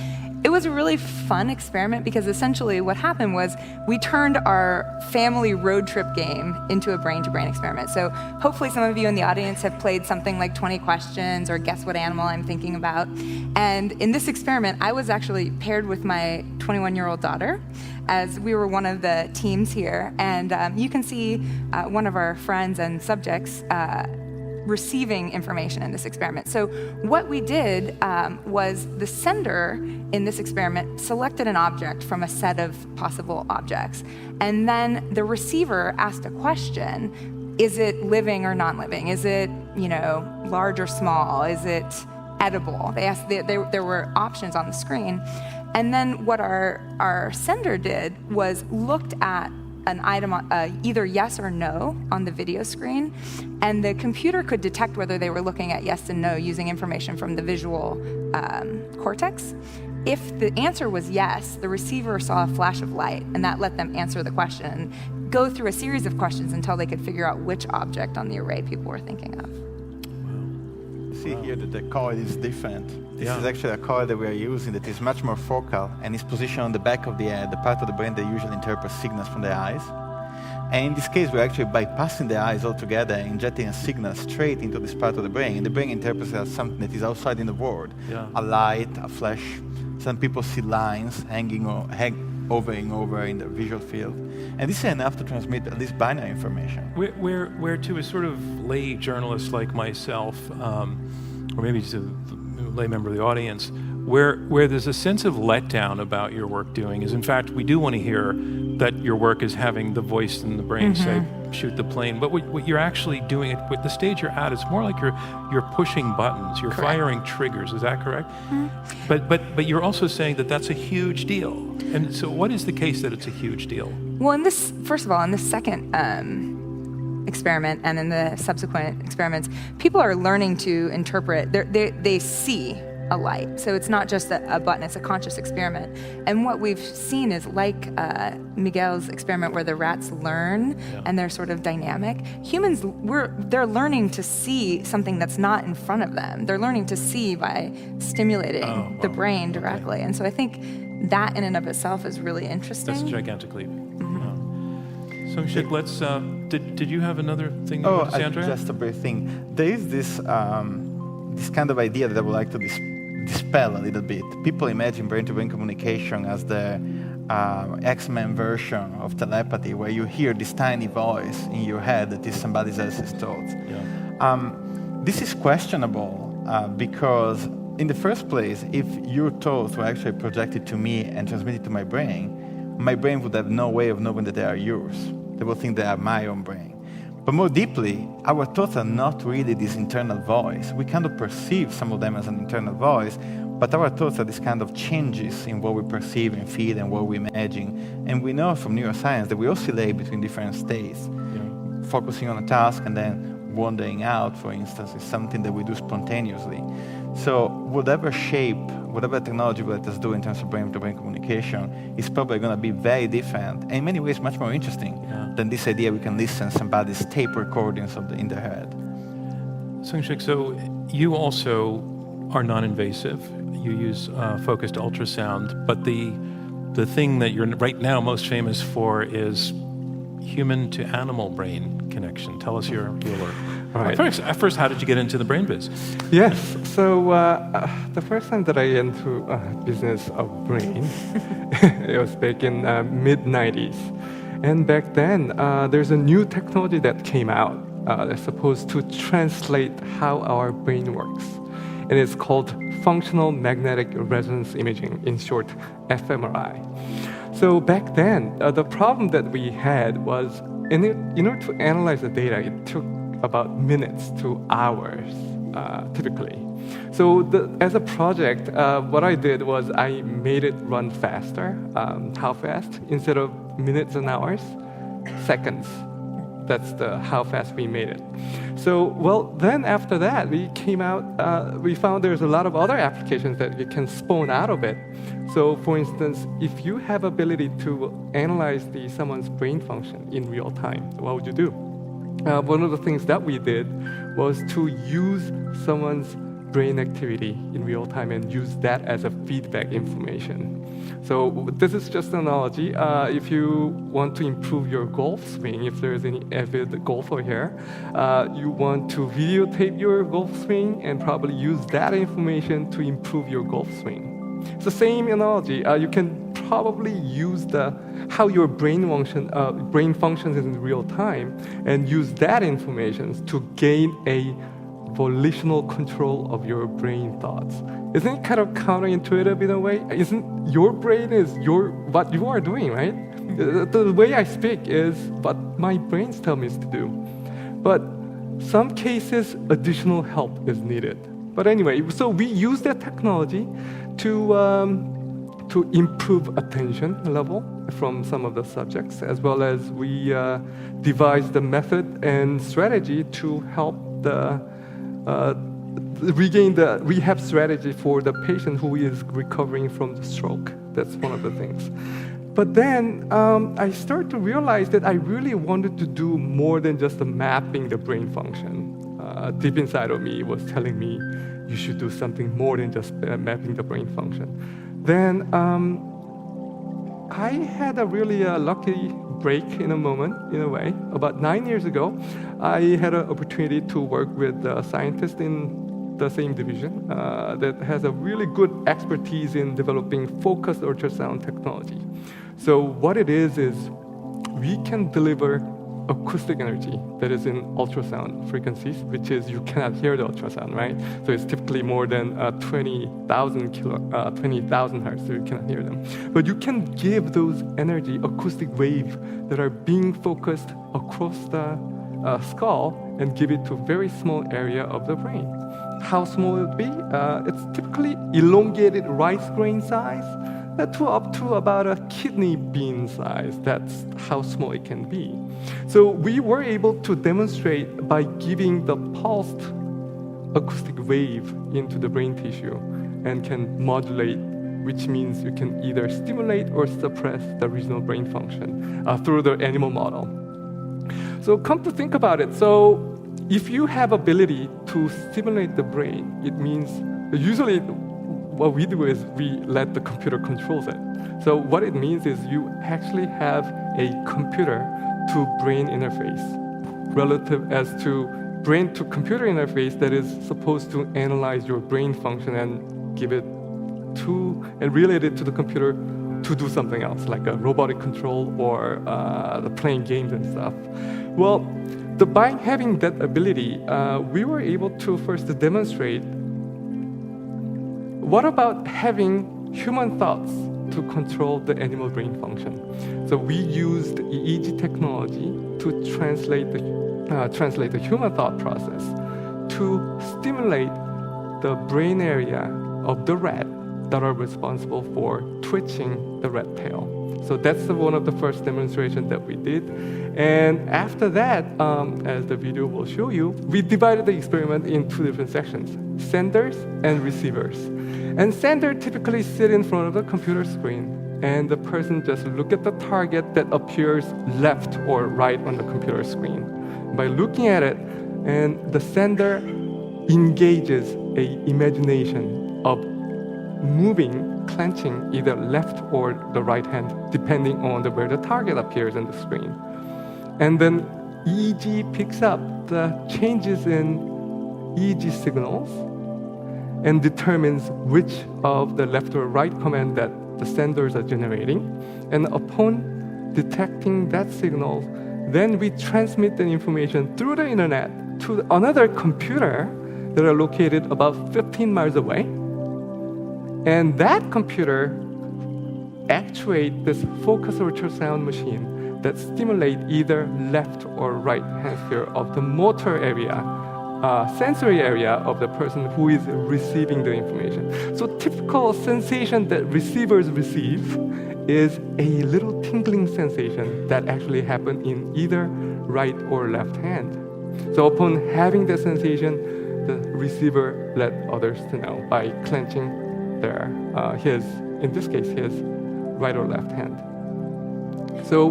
It was a really fun experiment because essentially what happened was we turned our family road trip game into a brain-to-brain experiment. So hopefully some of you in the audience have played something like 20 questions or guess what animal I'm thinking about. And in this experiment, I was actually paired with my 21-year-old daughter, as we were one of the teams here. And you can see one of our friends and subjects receiving information in this experiment. So what we did was the sender in this experiment selected an object from a set of possible objects. And then the receiver asked a question: is it living or non-living? Is it, large or small? Is it edible? They asked, there were options on the screen. And then what our sender did was looked at an item, either yes or no on the video screen, and the computer could detect whether they were looking at yes and no using information from the visual cortex. If the answer was yes, the receiver saw a flash of light, and that let them answer the question and go through a series of questions until they could figure out which object on the array people were thinking of. See here that the coil is different. This is actually a coil that we are using that is much more focal and is positioned on the back of the part of the brain that usually interprets signals from the eyes. And in this case, we're actually bypassing the eyes altogether and injecting a signal straight into this part of the brain. And the brain interprets it as something that is outside in the world. A light, a flash. Some people see lines hanging over and over in the visual field. And this is enough to transmit at least binary information. Where to a sort of lay journalist like myself, or maybe to a lay member of the audience, where there's a sense of letdown about your work doing is, in fact, we do want to hear that your work is having the voice in the brain say, shoot the plane. But what you're actually doing, with the stage you're at, it's more like you're pushing buttons, you're firing triggers. Is that correct? But you're also saying that that's a huge deal. And so what is the case that it's a huge deal? Well, first of all, in this second experiment and in the subsequent experiments, people are learning to interpret. They see a light. So it's not just a button, it's a conscious experiment. And what we've seen is like Miguel's experiment where the rats learn and they're sort of dynamic. Humans, they're learning to see something that's not in front of them. They're learning to see by stimulating the brain directly. And so I think that in and of itself is really interesting. That's a gigantic leap. So Sheik, let's, did you have another thing you wanted to say, Andrea? Just a brief thing. There is this kind of idea that I would like to dispel a little bit. People imagine brain-to-brain communication as the X-Men version of telepathy, where you hear this tiny voice in your head that is somebody else's thoughts. This is questionable because, in the first place, if your thoughts were actually projected to me and transmitted to my brain would have no way of knowing that they are yours. They will think they are my own brain. But more deeply, our thoughts are not really this internal voice. We kind of perceive some of them as an internal voice, but our thoughts are this kind of changes in what we perceive and feel and what we imagine. And we know from neuroscience that we oscillate between different states. Focusing on a task and then wandering out, for instance, is something that we do spontaneously. So whatever shape, whatever technology will let us do in terms of brain-to-brain communication is probably going to be very different and in many ways much more interesting than this idea we can listen to somebody's tape recordings in their head. Sheik, so you also are non-invasive. You use focused ultrasound, but the thing that you're right now most famous for is human to animal brain connection. Tell us your work. Right. First, how did you get into the brain biz? Yes. So the first time that I into business of brain, it was back in mid-90s. And back then, there's a new technology that came out that's supposed to translate how our brain works. And it's called functional magnetic resonance imaging, in short, fMRI. So back then, the problem that we had was, in order to analyze the data, it took about minutes to hours, typically. So as a project, what I did was I made it run faster. How fast? Instead of minutes and hours, seconds. That's how fast we made it. So, well, then after that, we came out, we found there's a lot of other applications that you can spawn out of it. So, for instance, if you have ability to analyze someone's brain function in real time, what would you do? One of the things that we did was to use someone's brain activity in real time and use that as a feedback information. So this is just an analogy. If you want to improve your golf swing, if there's any avid golfer here, you want to videotape your golf swing and probably use that information to improve your golf swing. It's the same analogy. You can probably use how your brain functions in real time and use that information to gain a volitional control of your brain thoughts. Isn't it kind of counterintuitive in a way? Isn't your brain is what you are doing, right? The way I speak is what my brains tell me to do. But some cases, additional help is needed. But anyway, so we use that technology to to improve attention level from some of the subjects, as well as we devised the method and strategy to help regain the rehab strategy for the patient who is recovering from the stroke. That's one of the things. But then I started to realize that I really wanted to do more than just mapping the brain function. Deep inside of me was telling me, you should do something more than just mapping the brain function. Then I had a really lucky break in a moment, in a way. About 9 years ago, I had an opportunity to work with a scientist in the same division that has a really good expertise in developing focused ultrasound technology. So what it is we can deliver acoustic energy that is in ultrasound frequencies, which is you cannot hear the ultrasound, right? So it's typically more than 20,000 hertz, so you cannot hear them. But you can give those energy acoustic waves that are being focused across the skull and give it to a very small area of the brain. How small it would be? It's typically elongated rice grain size to up to about a kidney bean size. That's how small it can be. So we were able to demonstrate by giving the pulsed acoustic wave into the brain tissue and can modulate, which means you can either stimulate or suppress the regional brain function through the animal model. So come to think about it, so if you have ability to stimulate the brain, it means usually what we do is we let the computer controls it. So what it means is you actually have a computer to brain interface relative as to brain to computer interface that is supposed to analyze your brain function and give it to and relate it to the computer to do something else, like a robotic control or playing games and stuff. Well, by having that ability, we were able to first demonstrate what about having human thoughts to control the animal brain function. So we used EEG technology to translate the human thought process to stimulate the brain area of the rat that are responsible for twitching the rat tail. So that's one of the first demonstrations that we did. And after that, as the video will show you, we divided the experiment in two different sections, senders and receivers. And sender typically sit in front of the computer screen, and the person just look at the target that appears left or right on the computer screen. By looking at it, and the sender engages an imagination of moving, clenching either left or the right hand, depending on where the target appears on the screen. And then EEG picks up the changes in EEG signals and determines which of the left or right command that the senders are generating. And upon detecting that signal, then we transmit the information through the internet to another computer that are located about 15 miles away. And that computer actuates this focused ultrasound machine that stimulates either left or right hemisphere of the motor area, sensory area of the person who is receiving the information. So typical sensation that receivers receive is a little tingling sensation that actually happens in either right or left hand. So upon having the sensation, the receiver let others to know by clenching in this case, his right or left hand. So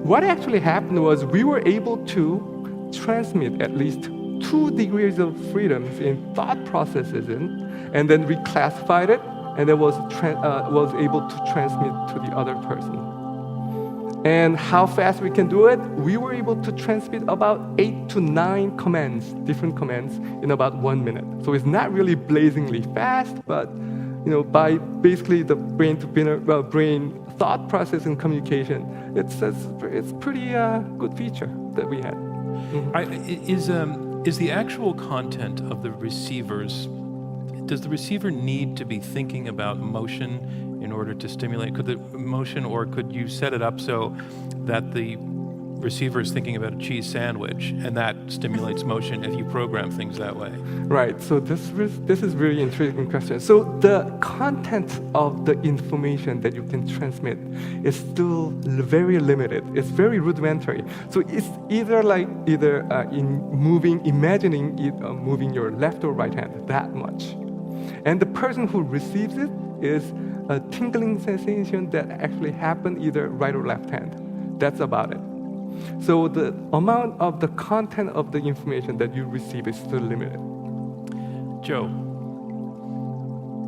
what actually happened was we were able to transmit at least 2 degrees of freedoms in thought processes and then we classified it, and it was able to transmit to the other person. And how fast we can do it? We were able to transmit about 8 to 9 commands, different commands, in about 1 minute. So it's not really blazingly fast, but by basically the brain thought process and communication, it's pretty good feature that we had. Mm-hmm. Is the actual content of the receivers? Does the receiver need to be thinking about motion in order to stimulate? Could the motion, or could you set it up so that the receiver is thinking about a cheese sandwich, and that stimulates motion if you program things that way. Right. So this is really intriguing question. So the content of the information that you can transmit is still very limited. It's very rudimentary. So it's either imagining it moving your left or right hand that much, and the person who receives it is a tingling sensation that actually happened either right or left hand. That's about it. So the amount of the content of the information that you receive is still limited. Joe,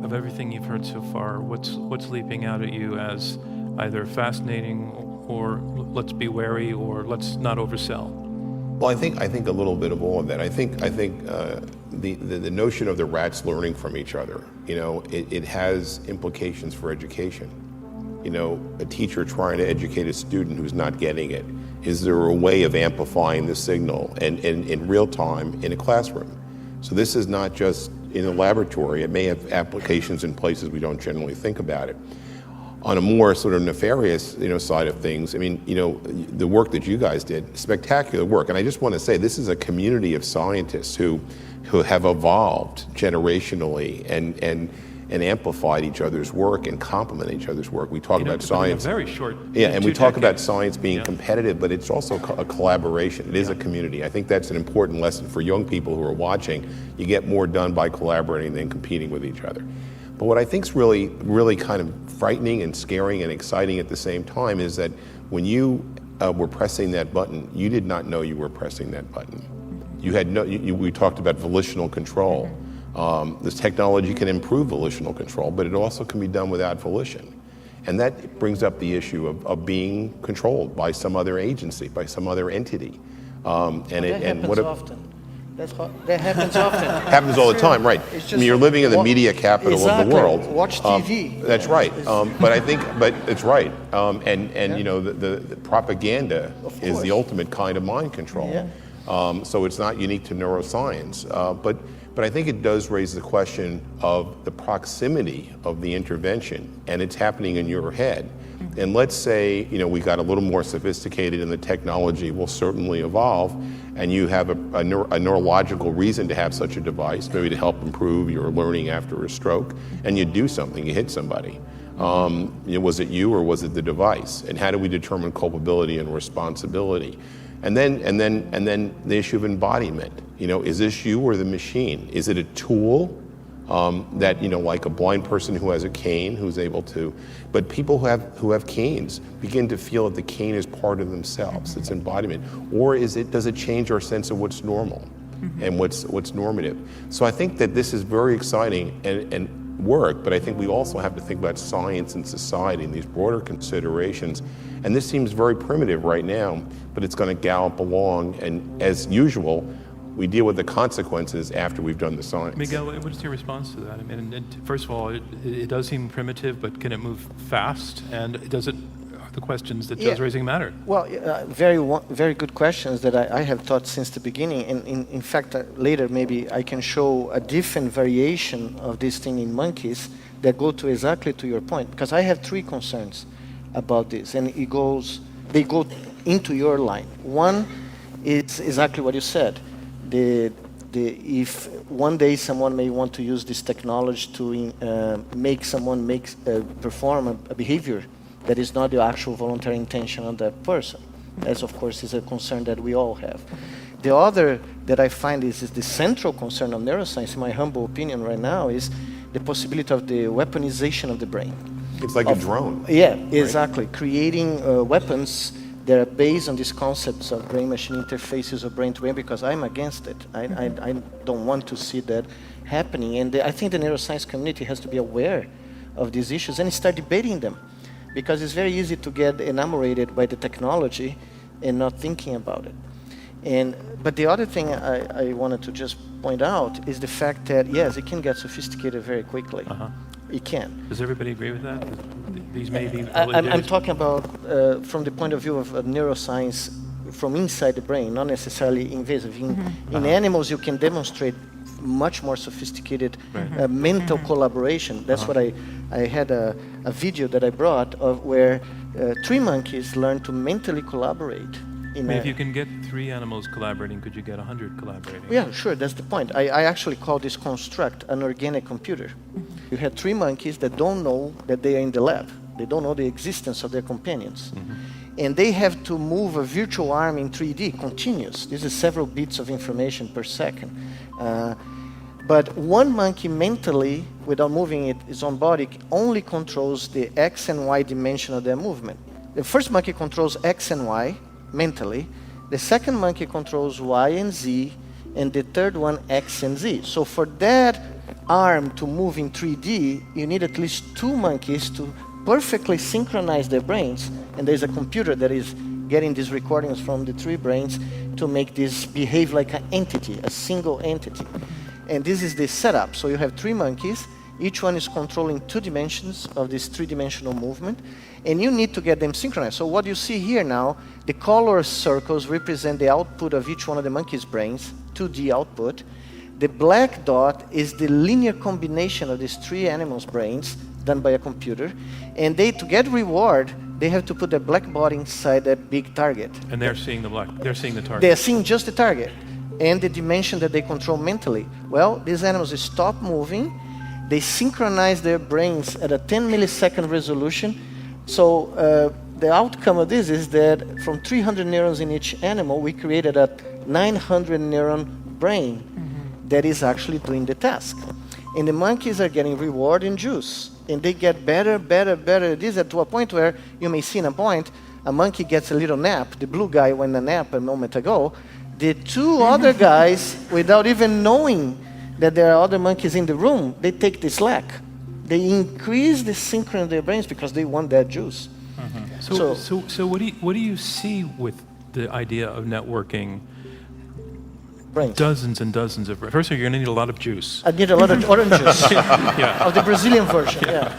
of everything you've heard so far, what's leaping out at you as either fascinating or let's be wary or let's not oversell? Well, I think a little bit of all of that. I think the notion of the rats learning from each other, it has implications for education. A teacher trying to educate a student who's not getting it. Is there a way of amplifying the signal and in real time in a classroom? So this is not just in a laboratory. It may have applications in places we don't generally think about it. On a more sort of nefarious, side of things, the work that you guys did, spectacular work. And I just want to say, this is a community of scientists who have evolved generationally and amplified each other's work and complement each other's work. We talk about science. Very short. Yeah, and we talk about science being competitive, but it's also a collaboration. It is a community. I think that's an important lesson for young people who are watching. You get more done by collaborating than competing with each other. But what I think is really, really kind of frightening and scaring and exciting at the same time is that when you were pressing that button, you did not know you were pressing that button. You had we talked about volitional control. This technology can improve volitional control, but it also can be done without volition. And that brings up the issue of being controlled by some other agency, by some other entity. That happens often. That happens often. Happens all the time, right? You're living in the media capital of the world. Watch TV. That's right. But it's right. The propaganda is the ultimate kind of mind control. Yeah. So it's not unique to neuroscience. But I think it does raise the question of the proximity of the intervention, and it's happening in your head. And let's say, we got a little more sophisticated and the technology will certainly evolve, and you have a neurological reason to have such a device, maybe to help improve your learning after a stroke, and you do something, you hit somebody. Was it you or was it the device? And how do we determine culpability and responsibility? And then the issue of embodiment. Is this you or the machine? Is it a tool that, like a blind person who has a cane, who's able to, but people who have canes begin to feel that the cane is part of themselves, it's embodiment. Or does it change our sense of what's normal and what's normative? So I think that this is very exciting and work, but I think we also have to think about science and society and these broader considerations. And this seems very primitive right now, but it's going to gallop along. And as usual, we deal with the consequences after we've done the science. Miguel, what's your response to that? First of all, it does seem primitive, but can it move fast? And the questions that Joe's raising matter? Well, very good questions that I have thought since the beginning. And in fact, later maybe I can show a different variation of this thing in monkeys that go to exactly to your point. Because I have three concerns about this, and they go into your line. One is exactly what you said. If one day someone may want to use this technology to make someone perform a behavior that is not the actual voluntary intention of that person. As of course is a concern that we all have. The other that I find is the central concern of neuroscience, in my humble opinion right now, is the possibility of the weaponization of the brain. It's like a drone. Yeah, exactly. Right? Creating weapons that are based on these concepts of brain-machine interfaces or brain-to-brain, because I'm against it. I don't want to see that happening. And I think the neuroscience community has to be aware of these issues and start debating them. Because it's very easy to get enamored by the technology and not thinking about it. But the other thing I wanted to just point out is the fact that, yes, it can get sophisticated very quickly. It can. Does everybody agree with that? These may be... I'm talking about from the point of view of neuroscience from inside the brain, not necessarily invasive. In animals, you can demonstrate much more sophisticated mental collaboration. That's what I had a video that I brought of where 3 monkeys learned to mentally collaborate If you can get 3 animals collaborating, could you get 100 collaborating? Yeah, sure, that's the point. I actually call this construct an organic computer. You have 3 monkeys that don't know that they are in the lab. They don't know the existence of their companions. And they have to move a virtual arm in 3D, continuous. This is several bits of information per second. But one monkey mentally, without moving its own body, only controls the X and Y dimension of their movement. The first monkey controls X and Y mentally. The second monkey controls Y and Z, and the third one X and Z. So for that arm to move in 3D, you need at least 2 monkeys to perfectly synchronize their brains, and there's a computer that is getting these recordings from the 3 brains to make this behave like an entity, a single entity. And this is the setup. So you have 3 monkeys, each one is controlling 2 dimensions of this 3-dimensional movement, and you need to get them synchronized. So what you see here now, the color circles represent the output of each one of the monkeys' brains, 2D output. The black dot is the linear combination of these 3 animals' brains done by a computer, and they, to get reward, they have to put the black body inside that big target. And they're seeing the target. They're seeing just the target and the dimension that they control mentally. Well, these animals stop moving, they synchronize their brains at a 10 millisecond resolution. So the outcome of this is that from 300 neurons in each animal, we created a 900 neuron brain that is actually doing the task. And the monkeys are getting reward and juice. And they get better. This is to a point where you may see in a point, a monkey gets a little nap. The blue guy went a nap a moment ago. The 2 other guys, without even knowing that there are other monkeys in the room, they take the slack. They increase the synchrony of their brains because they want that juice. So what do you see with the idea of networking brains? Dozens and dozens of... First of all, you're going to need a lot of juice. I need a lot of orange juice Yeah. of the Brazilian version. Yeah.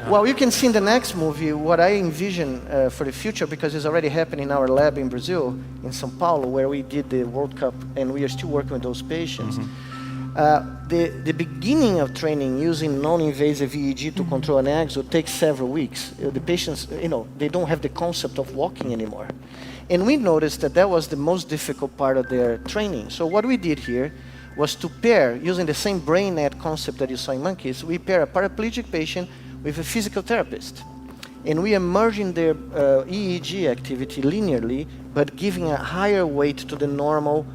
Well, you can see in the next movie what I envision for the future, because it's already happening in our lab in Brazil, in São Paulo, where we did the World Cup, and we are still working with those patients. The beginning of training using non-invasive EEG to control an exo takes several weeks. The patients, they don't have the concept of walking anymore. And we noticed that that was the most difficult part of their training. So what we did here was to pair, using the same brain net concept that you saw in monkeys, we pair a paraplegic patient with a physical therapist. And we are merging their EEG activity linearly, but giving a higher weight to the normal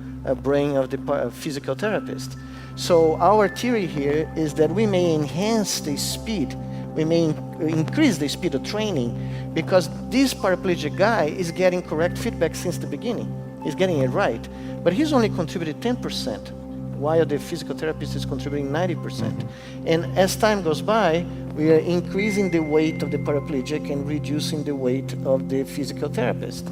brain of the physical therapist. So our theory here is that we may enhance the speed, we may increase the speed of training, because this paraplegic guy is getting correct feedback since the beginning. He's getting it right, but he's only contributed 10%, while the physical therapist is contributing 90%. And as time goes by, we are increasing the weight of the paraplegic and reducing the weight of the physical therapist.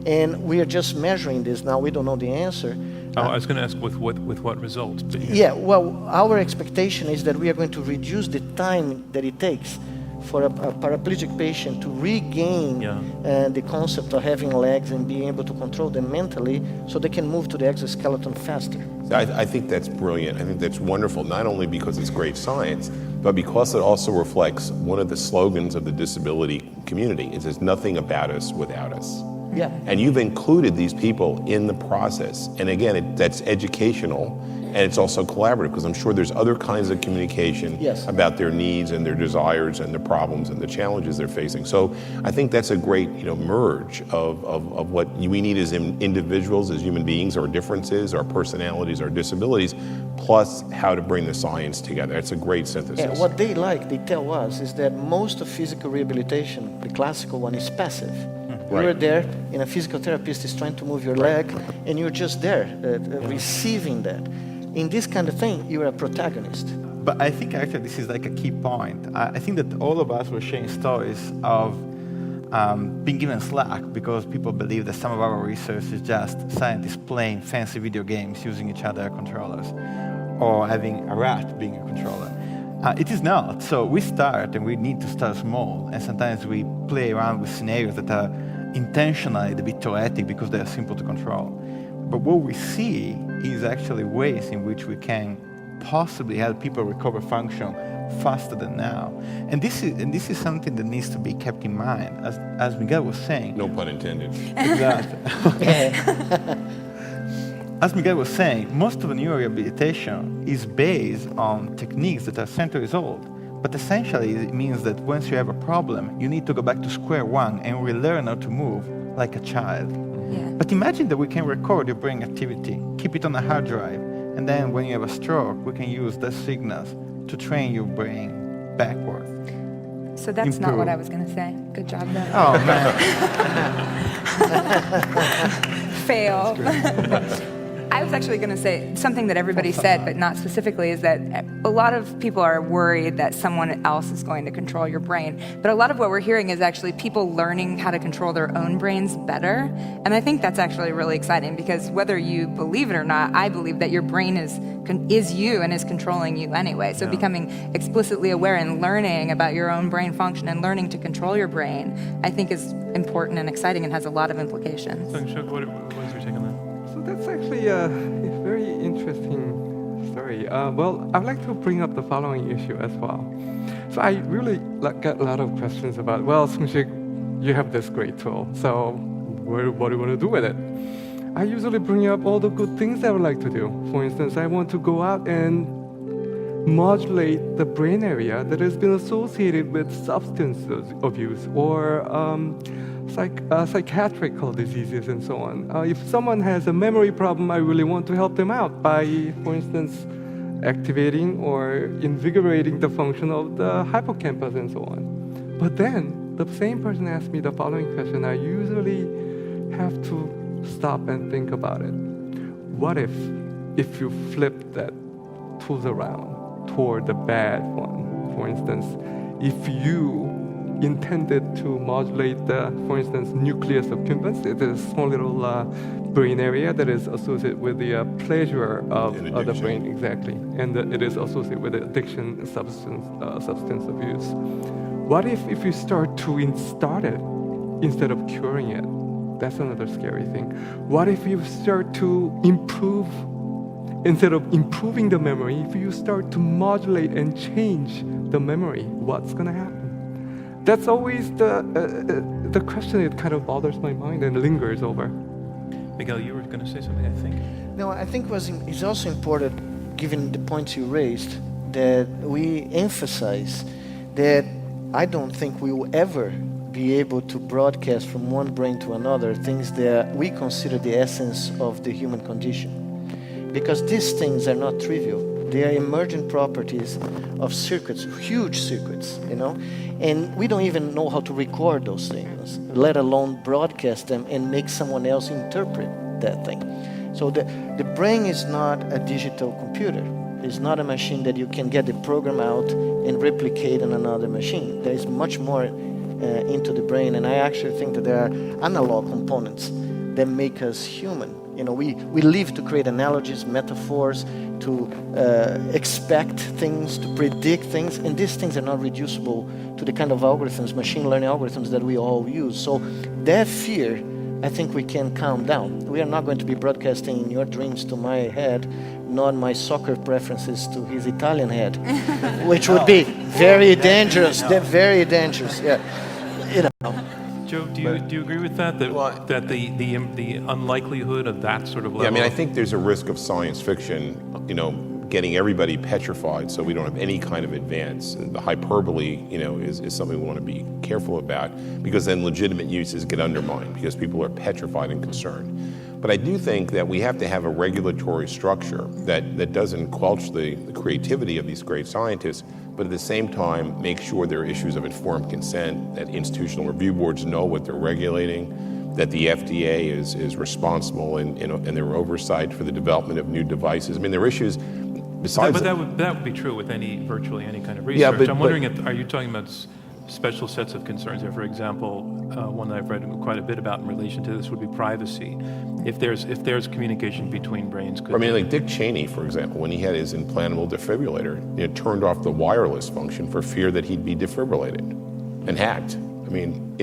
And we are just measuring this now. We don't know the answer. I was going to ask with what results? Yeah, well, our expectation is that we are going to reduce the time that it takes for a paraplegic patient to regain the concept of having legs and being able to control them mentally, so they can move to the exoskeleton faster. I think that's brilliant. I think that's wonderful, not only because it's great science, but because it also reflects one of the slogans of the disability community. It says, nothing about us without us. Yeah. And you've included these people in the process. And again, that's educational, and it's also collaborative, because I'm sure there's other kinds of communication about their needs and their desires and the problems and the challenges they're facing. So I think that's a great merge of what we need as individuals, as human beings, our differences, our personalities, our disabilities, plus how to bring the science together. It's a great synthesis. Yeah, what they tell us, is that most of physical rehabilitation, the classical one, is passive. Right. You're there, and a physical therapist is trying to move your leg, and you're just there, receiving that. In this kind of thing, you're a protagonist. But I think actually this is like a key point. I think that all of us were sharing stories of being given slack because people believe that some of our research is just scientists playing fancy video games using each other controllers, or having a rat being a controller. It is not. So we start, and we need to start small, and sometimes we play around with scenarios that are intentionally a bit chaotic because they are simple to control. But what we see is actually ways in which we can possibly help people recover function faster than now. And this is something that needs to be kept in mind, as Miguel was saying. No pun intended. Exactly. As Miguel was saying, most of neurorehabilitation is based on techniques that are centuries old. But essentially, it means that once you have a problem, you need to go back to square one and relearn how to move like a child. Yeah. But imagine that we can record your brain activity, keep it on a hard drive, and then when you have a stroke, we can use the signals to train your brain backward. So that's not what I was going to say. Good job, though. Oh, man. Fail. I was actually going to say something that everybody said, but not specifically, is that a lot of people are worried that someone else is going to control your brain. But a lot of what we're hearing is actually people learning how to control their own brains better. And I think that's actually really exciting, because whether you believe it or not, I believe that your brain is you and is controlling you anyway. So becoming explicitly aware and learning about your own brain function and learning to control your brain, I think is important and exciting and has a lot of implications. So, Sheik, what is your take on that? So that's actually a very interesting story. Well, I'd like to bring up the following issue as well. So I really get a lot of questions about, well, Sheik, you have this great tool, so what do you want to do with it? I usually bring up all the good things I would like to do. For instance, I want to go out and modulate the brain area that has been associated with substance abuse or psychiatrical diseases and so on. If someone has a memory problem, I really want to help them out by, for instance, activating or invigorating the function of the hippocampus and so on. But then the same person asks me the following question. I usually have to stop and think about it. What if you flip that tools around toward the bad one? For instance, if you intended to modulate the, for instance, nucleus accumbens, it is a small little brain area that is associated with the pleasure of the brain, exactly, and it is associated with addiction, substance abuse. What if you start to start it instead of curing it? That's another scary thing. What if you start to improve, instead of improving the memory, if you start to modulate and change the memory, what's going to happen? That's always the question that kind of bothers my mind and lingers over. Miguel, you were going to say something, I think? No, I think it's also important, given the points you raised, that we emphasize that I don't think we will ever be able to broadcast from one brain to another things that we consider the essence of the human condition. Because these things are not trivial. They are emergent properties of circuits, huge circuits, and we don't even know how to record those things, let alone broadcast them and make someone else interpret that thing. So the brain is not a digital computer. It's not a machine that you can get the program out and replicate on another machine. There is much more into the brain, and I actually think that there are analog components that make us human. We live to create analogies, metaphors, to expect things, to predict things, and these things are not reducible to the kind of algorithms, machine learning algorithms that we all use. So that fear, I think we can calm down. We are not going to be broadcasting your dreams to my head, not my soccer preferences to his Italian head, which would be very dangerous. They're very dangerous. Yeah, Joe, do you agree with that? That the unlikelihood of that sort of level? Yeah, I mean, I think there's a risk of science fiction, getting everybody petrified so we don't have any kind of advance. And the hyperbole, is something we want to be careful about, because then legitimate uses get undermined because people are petrified and concerned. But I do think that we have to have a regulatory structure that doesn't squelch the creativity of these great scientists, but at the same time make sure there are issues of informed consent, that institutional review boards know what they're regulating, that the FDA is responsible in their oversight for the development of new devices. I mean, there are issues besides... But that would be true with virtually any kind of research. Yeah, I'm wondering, are you talking about special sets of concerns there? For example, one that I've read quite a bit about in relation to this would be privacy. If there's communication between brains, like Dick Cheney, for example, when he had his implantable defibrillator, turned off the wireless function for fear that he'd be defibrillated and hacked. I mean,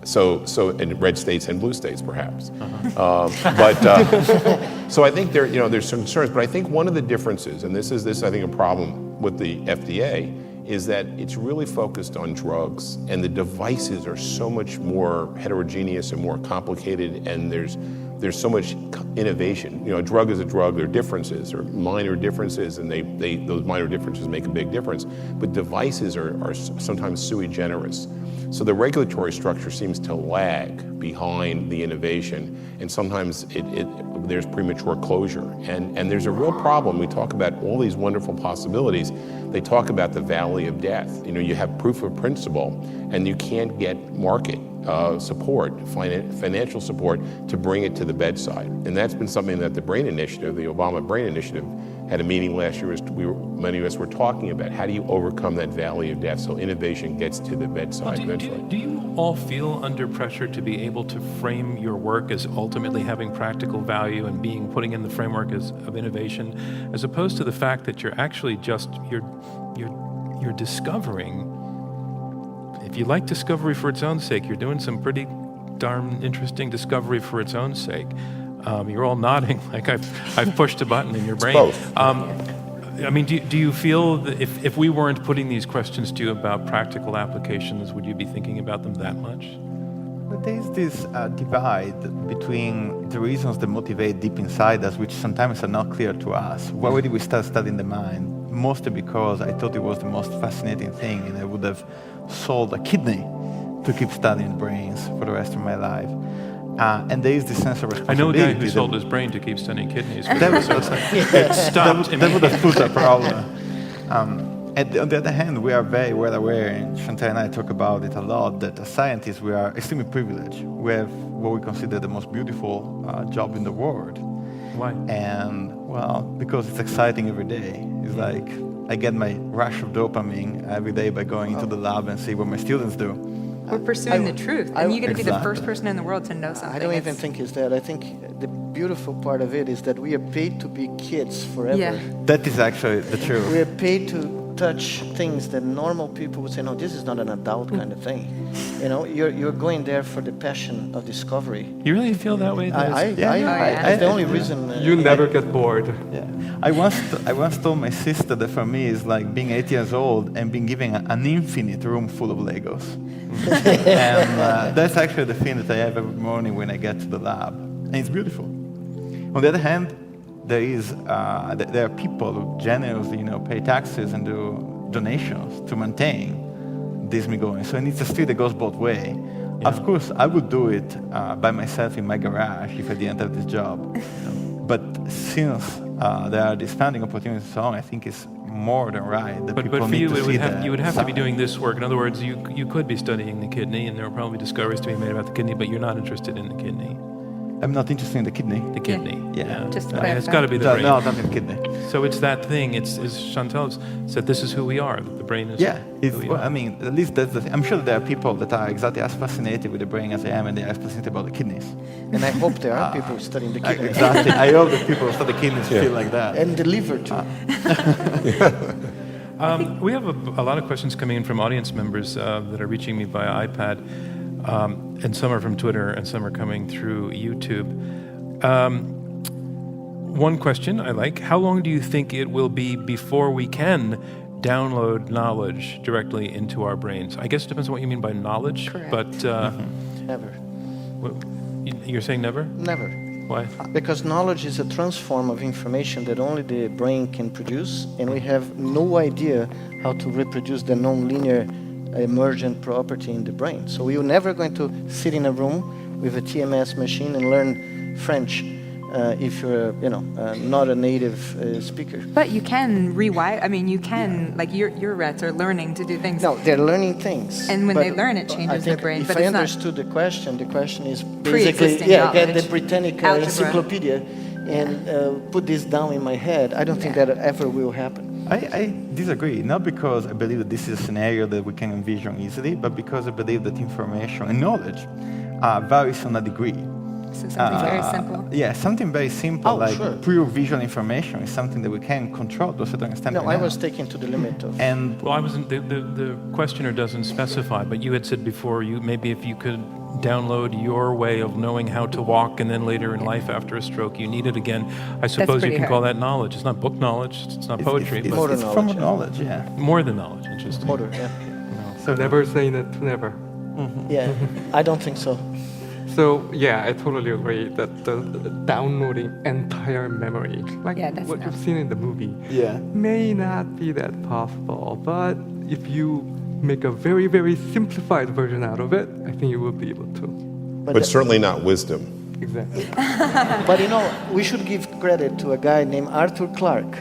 So in red states and blue states, perhaps. So I think there's some concerns, but I think one of the differences, and this I think a problem with the FDA, is that it's really focused on drugs, and the devices are so much more heterogeneous and more complicated, and there's so much innovation. A drug is a drug. There are differences, or minor differences, and those minor differences make a big difference. But devices are sometimes sui generis. So the regulatory structure seems to lag behind the innovation, and sometimes there's premature closure. And there's a real problem. We talk about all these wonderful possibilities. They talk about the valley of death. You have proof of principle, and you can't get market support, financial support, to bring it to the bedside. And that's been something that the Brain Initiative, the Obama Brain Initiative, had a meeting last year. Many of us were talking about how do you overcome that valley of death so innovation gets to the bedside eventually. Do you all feel under pressure to be able to frame your work as ultimately having practical value and putting in the framework of innovation, as opposed to the fact that you're actually just you're discovering? If you like discovery for its own sake, you're doing some pretty darn interesting discovery for its own sake. You're all nodding like I've pushed a button in your brain. Both. I mean, do you feel that if we weren't putting these questions to you about practical applications, would you be thinking about them that much? There's this divide between the reasons that motivate deep inside us, which sometimes are not clear to us. Why did we start studying the mind? Mostly because I thought it was the most fascinating thing, and I would have sold a kidney to keep studying brains for the rest of my life. And there is this sense of responsibility. I know a guy who sold his brain to keep studying kidneys. That would have put a problem. On the other hand, we are very well aware, and Chantal and I talk about it a lot, that as scientists we are extremely privileged. We have what we consider the most beautiful job in the world. Why? And, well, because it's exciting every day. It's like I get my rush of dopamine every day by going into the lab and see what my students do. We're pursuing the truth, and you get to be the first person in the world to know something. I don't even think it's that. I think the beautiful part of it is that we are paid to be kids forever. Yeah. That is actually the truth. We are paid to touch things that normal people would say, no, this is not an adult kind of thing. You're going there for the passion of discovery. You really feel that way? That's the only reason. You never get bored. Yeah. I once told my sister that for me it's like being 8 years old and being given an infinite room full of Legos. And that's actually the thing that I have every morning when I get to the lab. And it's beautiful. On the other hand, there are people who generously pay taxes and do donations to maintain this me going. So it's a street that goes both ways. Yeah. Of course, I would do it by myself in my garage if I didn't have this job. But since there are these funding opportunities and so on, I think it's more than right that people need to see that. You would have to be doing this work. In other words, you could be studying the kidney, and there are probably discoveries to be made about the kidney, but you're not interested in the kidney. I'm not interested in the kidney. The kidney. Yeah. Just it's got to be the brain. No, not in the kidney. So it's that thing. It's as Chantal said, this is who we are. The brain is who we are. I mean, at least that's the thing. I'm sure there are people that are exactly as fascinated with the brain as I am, and they are as fascinated about the kidneys. And I hope there are people studying the kidney. Exactly. I hope that people who study kidneys feel like that. And the liver, too. We have a lot of questions coming in from audience members that are reaching me via iPad, and some are from Twitter, and some are coming through YouTube. One question I like: how long do you think it will be before we can download knowledge directly into our brains? I guess it depends on what you mean by knowledge. Correct. But Never. You're saying never? Never. Why? Because knowledge is a transform of information that only the brain can produce, and we have no idea how to reproduce the non-linear emergent property in the brain. So we are never going to sit in a room with a TMS machine and learn French if you're, not a native speaker. But you can rewire. I mean, you can, like your rats are learning to do things. No, they're learning things. And when they learn, it changes their brain. If but I it's understood the question is basically, pre-existing get knowledge. the Britannica Algebra. encyclopedia and put this down in my head. I don't think that ever will happen. I disagree, not because I believe that this is a scenario that we can envision easily, but because I believe that information and knowledge varies on a degree. So something very simple. Yeah, something very simple, Oh, like sure. pure visual information is something that we can control to a certain extent. No, right I now. was taken to the limit of. And Well, I wasn't. The questioner doesn't specify, but you had said before, maybe if you could download your way of knowing how to walk, and then later in life after a stroke you need it again. I suppose you pretty can call hard. that knowledge. It's not book knowledge. It's not poetry. It's, but More than it's from knowledge, knowledge, yeah. more than knowledge. Interesting. Motor, yeah. So never saying it to never. Yeah, I don't think so. So yeah, I totally agree that the downloading entire memory, like Yeah, that's what not- you've seen in the movie, Yeah. may not be that possible. But if you make a very, very simplified version out of it, I think you will be able to. But certainly not wisdom. Exactly. But you know, we should give credit to a guy named Arthur Clarke,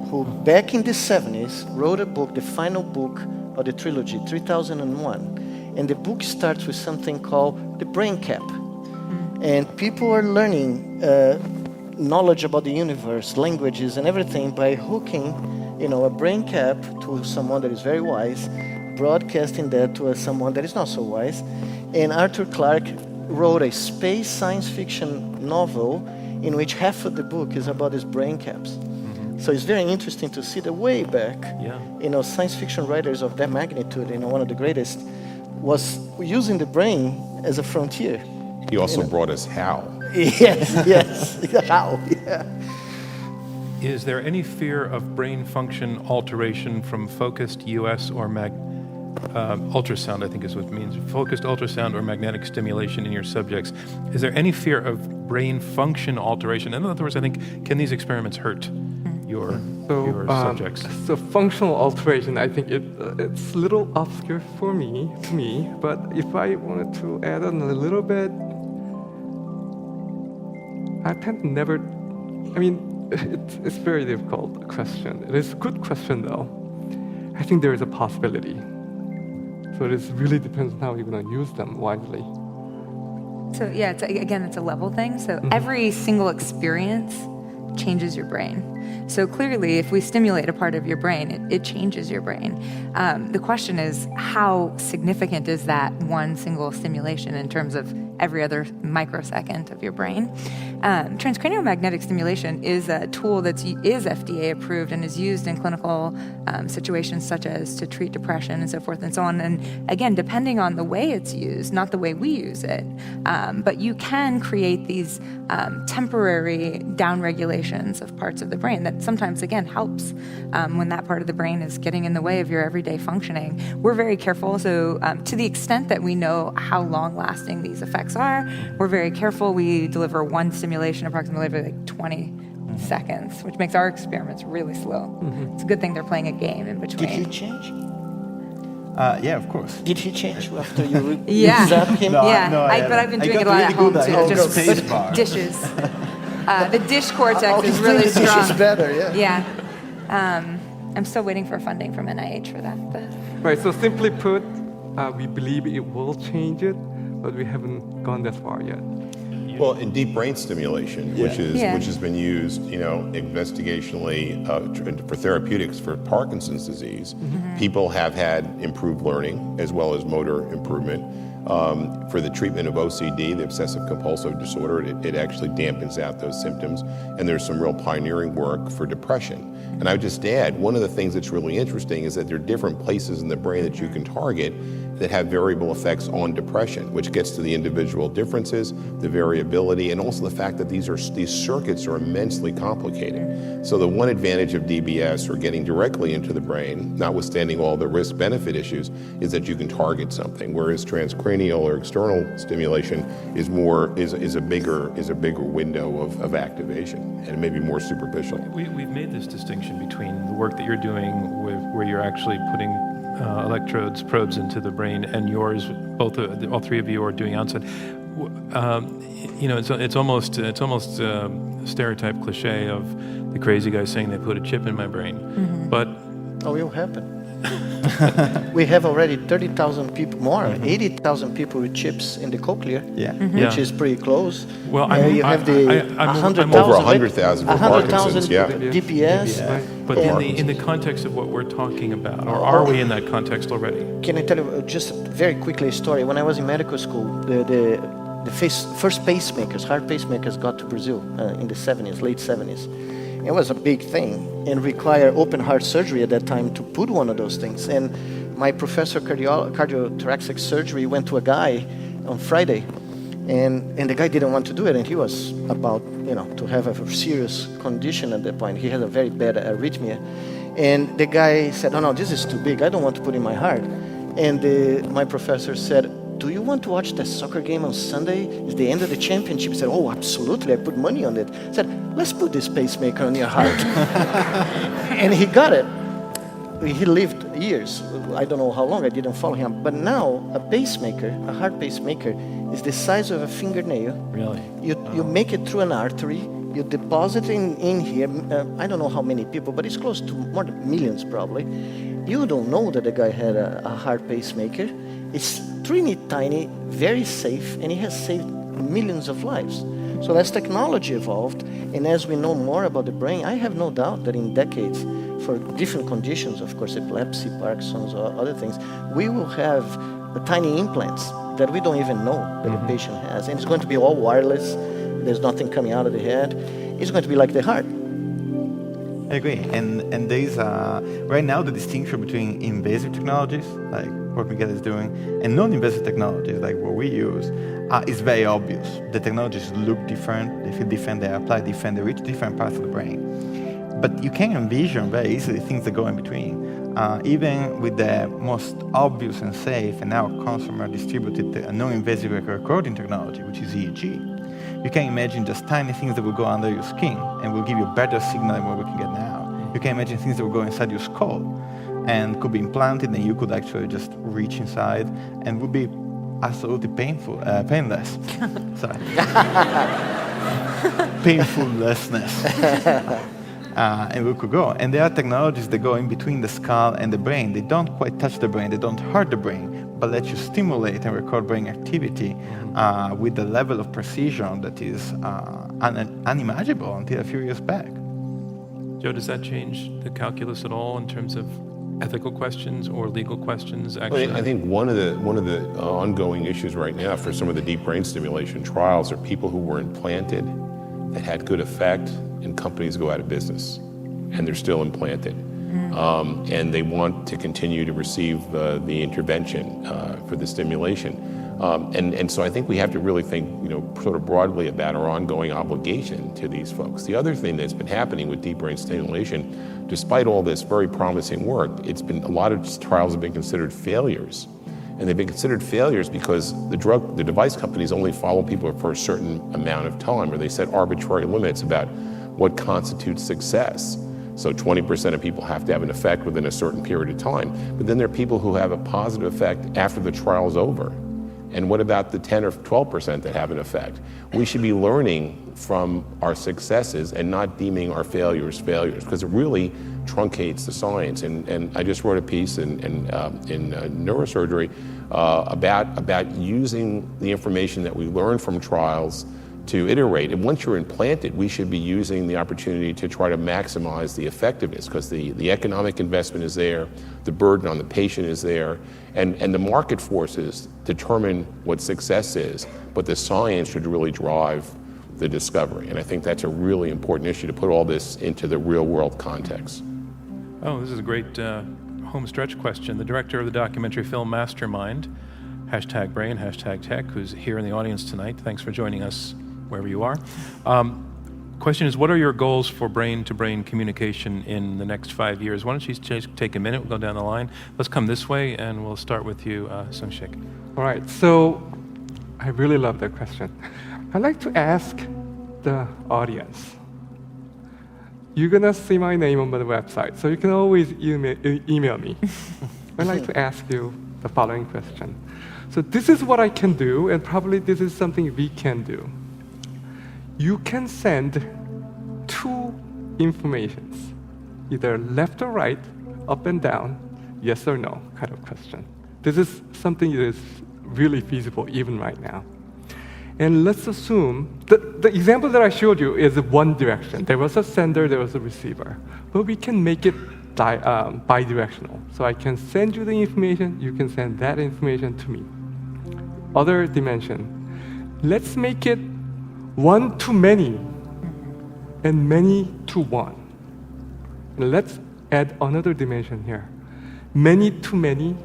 who back in the 70s wrote a book, the final book of the trilogy, 3001. And the book starts with something called the brain cap. And people are learning knowledge about the universe, languages, and everything by hooking, a brain cap to someone that is very wise, broadcasting that to someone that is not so wise. And Arthur Clarke wrote a space science fiction novel in which half of the book is about these brain caps. So it's very interesting to see the way back. Yeah. Science fiction writers of that magnitude, one of the greatest, was using the brain as a frontier. He also brought us how. Yes. How? Yeah. Is there any fear of brain function alteration from focused US or ultrasound, I think is what it means, focused ultrasound or magnetic stimulation in your subjects? Is there any fear of brain function alteration? In other words, I think, can these experiments hurt your subjects? So functional alteration, I think it's a little obscure to me, but if I wanted to add on a little bit, I tend to never, it's very difficult question. It is a good question though. I think there is a possibility. So it really depends on how you're going to use them wisely. So yeah, it's a level thing. So every single experience changes your brain. So clearly, if we stimulate a part of your brain, it changes your brain. The question is, how significant is that one single stimulation in terms of every other microsecond of your brain? Transcranial magnetic stimulation is a tool that is FDA approved and is used in clinical situations such as to treat depression and so forth and so on. And again, depending on the way it's used, not the way we use it, but you can create these temporary downregulations of parts of the brain that sometimes, again, helps when that part of the brain is getting in the way of your everyday functioning. We're very careful. So to the extent that we know how long-lasting these effects are, we're very careful. We deliver one stimulation approximately every 20 seconds, which makes our experiments really slow. It's a good thing they're playing a game in between. Did he change? Yeah, of course. Did he change after you Yeah. zapped him? No, Yeah, no, but I've been I doing got it a lot really at home good at too. holding Just space bar. dishes. The dish cortex Oh, is he's really doing dishes strong. better, yeah. Yeah. I'm still waiting for funding from NIH for that. But Right, so simply put, we believe it will change it, but we haven't gone that far yet. Well, in deep brain stimulation, which Yeah. has been used, investigationally for therapeutics for Parkinson's disease, people have had improved learning as well as motor improvement. For the treatment of OCD, the obsessive compulsive disorder, it actually dampens out those symptoms. And there's some real pioneering work for depression. And I would just add, one of the things that's really interesting is that there are different places in the brain that you can target that have variable effects on depression, which gets to the individual differences, the variability, and also the fact that these circuits are immensely complicated. So the one advantage of DBS, or getting directly into the brain, notwithstanding all the risk-benefit issues, is that you can target something, whereas transcranial or external stimulation is a bigger window of activation, and maybe more superficial. We've made this distinction between the work that you're doing where you're actually putting electrodes, probes into the brain, and yours, all three of you are doing outside. It's almost stereotype cliche of the crazy guy saying they put a chip in my brain, but Oh, it will happen. We have already 30,000 people, more, 80,000 people with chips in the cochlea, Yeah. which is pretty close. Well, you have the I'm 100,000, over 100,000 for 100,000 Parkinson's, yeah. DPS. Right. but in the context of what we're talking about, or are we in that context already? Can I tell you just very quickly a story? When I was in medical school, the the first pacemakers, heart pacemakers, got to Brazil in the 70s, late 70s. It was a big thing and required open heart surgery at that time to put one of those things. And my professor of cardiothoracic surgery went to a guy on Friday, and the guy didn't want to do it, and he was about, to have a serious condition at that point. He had a very bad arrhythmia. And the guy said, no, this is too big. I don't want to put in my heart. And my professor said, do you want to watch the soccer game on Sunday? It's the end of the championship. He said, oh, absolutely. I put money on it. I said, let's put this pacemaker on your heart. And he got it. He lived years. I don't know how long. I didn't follow him. But now, a pacemaker, a heart pacemaker, is the size of a fingernail. Really? You make it through an artery. You deposit it in here. I don't know how many people, but it's close to more than millions probably. You don't know that the guy had a heart pacemaker. It's teeny tiny, very safe, and it has saved millions of lives. So as technology evolved, and as we know more about the brain, I have no doubt that in decades, for different conditions, of course, epilepsy, Parkinson's, or other things, we will have tiny implants that we don't even know that the patient has. And it's going to be all wireless. There's nothing coming out of the head. It's going to be like the heart. I agree. And there's right now the distinction between invasive technologies, like what Miguel is doing, and non-invasive technologies, like what we use, is very obvious. The technologies look different, they feel different, they apply different, they reach different parts of the brain. But you can envision very easily things that go in between. Even with the most obvious and safe and now consumer distributed non-invasive recording technology, which is EEG, you can imagine just tiny things that will go under your skin and will give you a better signal than what we can get now. You can imagine things that will go inside your skull and could be implanted, and you could actually just reach inside and would be absolutely painless. Sorry. Painfullessness. And we could go. And there are technologies that go in between the skull and the brain. They don't quite touch the brain, they don't hurt the brain, but let you stimulate and record brain activity with a level of precision that is unimaginable until a few years back. Joe, does that change the calculus at all in terms of ethical questions or legal questions? Actually, Well, I think one of the ongoing issues right now for some of the deep brain stimulation trials are people who were implanted that had good effect, and companies go out of business, and they're still implanted, and they want to continue to receive the intervention for the stimulation. And so I think we have to really think, sort of broadly about our ongoing obligation to these folks. The other thing that's been happening with deep brain stimulation, despite all this very promising work, it's been a lot of trials have been considered failures. And they've been considered failures because the device companies only follow people for a certain amount of time, or they set arbitrary limits about what constitutes success. So 20% of people have to have an effect within a certain period of time. But then there are people who have a positive effect after the trial's over. And what about the 10 or 12% that have an effect? We should be learning from our successes and not deeming our failures, because it really truncates the science. And I just wrote a piece in neurosurgery about using the information that we learn from trials to iterate. And once you're implanted, we should be using the opportunity to try to maximize the effectiveness, because the economic investment is there, the burden on the patient is there, and the market forces determine what success is, but the science should really drive the discovery. And I think that's a really important issue, to put all this into the real world context. Oh, this is a great home stretch question. The director of the documentary film Mastermind, #brain, #tech, who's here in the audience tonight. Thanks for joining us wherever you are. Question is, what are your goals for brain-to-brain communication in the next 5 years? Why don't you just take a minute, we'll go down the line. Let's come this way, and we'll start with you, Sheik. All right, so I really love that question. I'd like to ask the audience. You're gonna see my name on the website, so you can always email me. I'd like to ask you the following question. So this is what I can do, and probably this is something we can do. You can send two informations, either left or right, up and down, yes or no kind of question. This is something that is really feasible even right now. And let's assume, the example that I showed you is one direction. There was a sender, there was a receiver. But we can make it bidirectional. So I can send you the information, you can send that information to me. Other dimension, let's make it one to many and many to one. And let's add another dimension here. Many to many,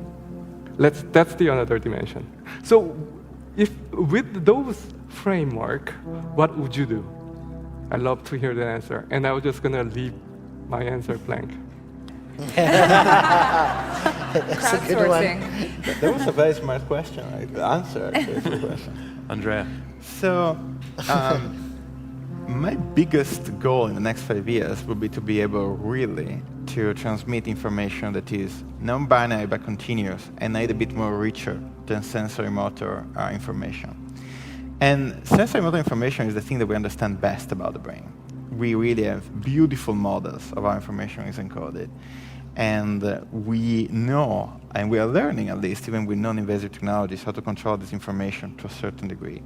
that's the another dimension. So if with those framework, what would you do? I'd love to hear the answer. And I was just gonna leave my answer blank. That's a good one. Crowdsourcing. That was a very smart question, right? The answer to the question. Andrea. So, my biggest goal in the next 5 years would be to be able really to transmit information that is non-binary but continuous and a bit more richer than sensory motor information. And sensory motor information is the thing that we understand best about the brain. We really have beautiful models of how information is encoded. And we know, and we are learning at least, even with non-invasive technologies, how to control this information to a certain degree.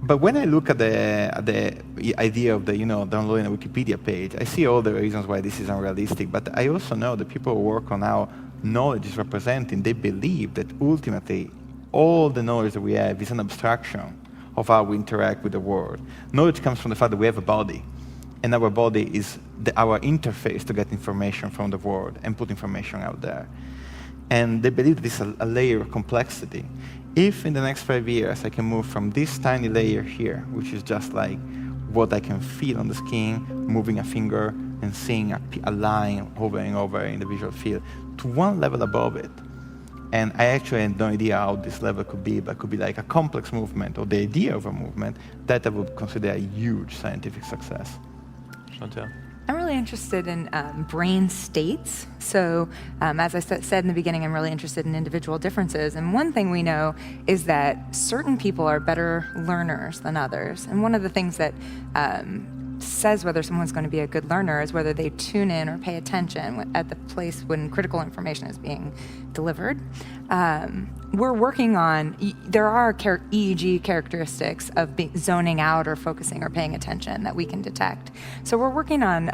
But when I look at the idea of downloading a Wikipedia page, I see all the reasons why this is unrealistic. But I also know that people who work on how knowledge is represented, they believe that ultimately all the knowledge that we have is an abstraction of how we interact with the world. Knowledge comes from the fact that we have a body, and our body is our interface to get information from the world and put information out there. And they believe this is a layer of complexity. If in the next 5 years I can move from this tiny layer here, which is just like what I can feel on the skin, moving a finger and seeing a line over and over in the visual field, to one level above it, and I actually had no idea how this level could be, but it could be like a complex movement or the idea of a movement, that I would consider a huge scientific success. Chantal. I'm really interested in brain states. So as I said in the beginning, I'm really interested in individual differences. And one thing we know is that certain people are better learners than others. And one of the things that says whether someone's going to be a good learner is whether they tune in or pay attention at the place when critical information is being delivered. We're working on, there are EEG characteristics of zoning out or focusing or paying attention that we can detect. So we're working on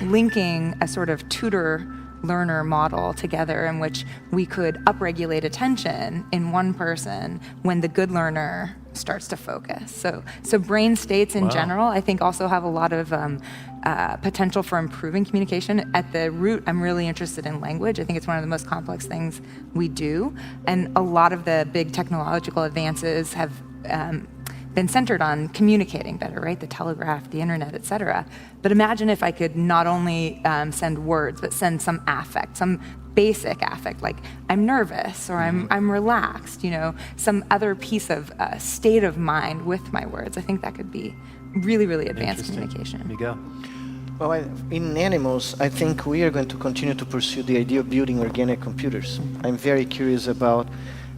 linking a sort of tutor-learner model together in which we could upregulate attention in one person when the good learner starts to focus. So brain states in general, I think, also have a lot of potential for improving communication. At the root, I'm really interested in language. I think it's one of the most complex things we do. And a lot of the big technological advances have been centered on communicating better, right? The telegraph, the internet, et cetera. But imagine if I could not only send words, but send some affect, some basic affect, like I'm nervous or I'm relaxed, some other piece of state of mind with my words. I think that could be really, really advanced communication. Miguel. Well, in animals, I think we are going to continue to pursue the idea of building organic computers. I'm very curious about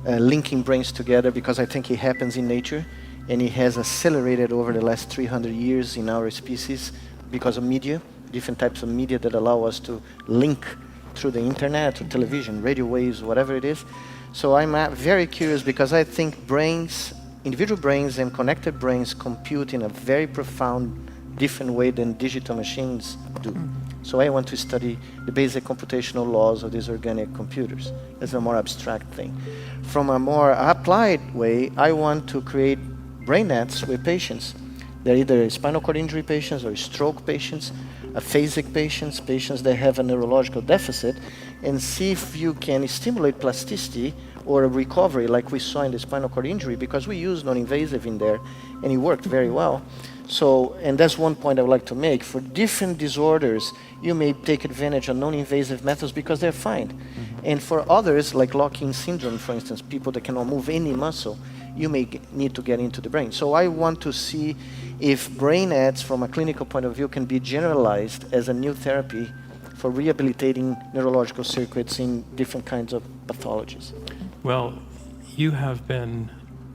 linking brains together because I think it happens in nature, and it has accelerated over the last 300 years in our species because of media, different types of media that allow us to link through the internet, or television, radio waves, whatever it is. So I'm very curious because I think brains, individual brains and connected brains compute in a very profound, different way than digital machines do. So I want to study the basic computational laws of these organic computers as a more abstract thing. From a more applied way, I want to create brain nets with patients. They're either spinal cord injury patients or stroke patients, aphasic patients, patients that have a neurological deficit, and see if you can stimulate plasticity or a recovery like we saw in the spinal cord injury, because we used non-invasive in there, and it worked very well. So, and that's one point I would like to make. For different disorders, you may take advantage of non-invasive methods because they're fine. And for others, like lock-in syndrome, for instance, people that cannot move any muscle, you may need to get into the brain. So I want to see if brain nets from a clinical point of view can be generalized as a new therapy for rehabilitating neurological circuits in different kinds of pathologies. Well, you have been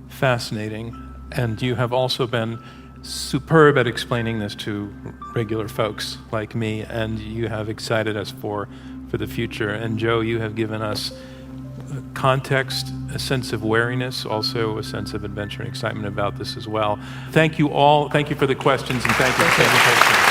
fascinating, and you have also been superb at explaining this to regular folks like me, and you have excited us for the future. And Joe, you have given us context, a sense of wariness, also a sense of adventure and excitement about this as well. Thank you all. Thank you for the questions, and thank you for paying attention.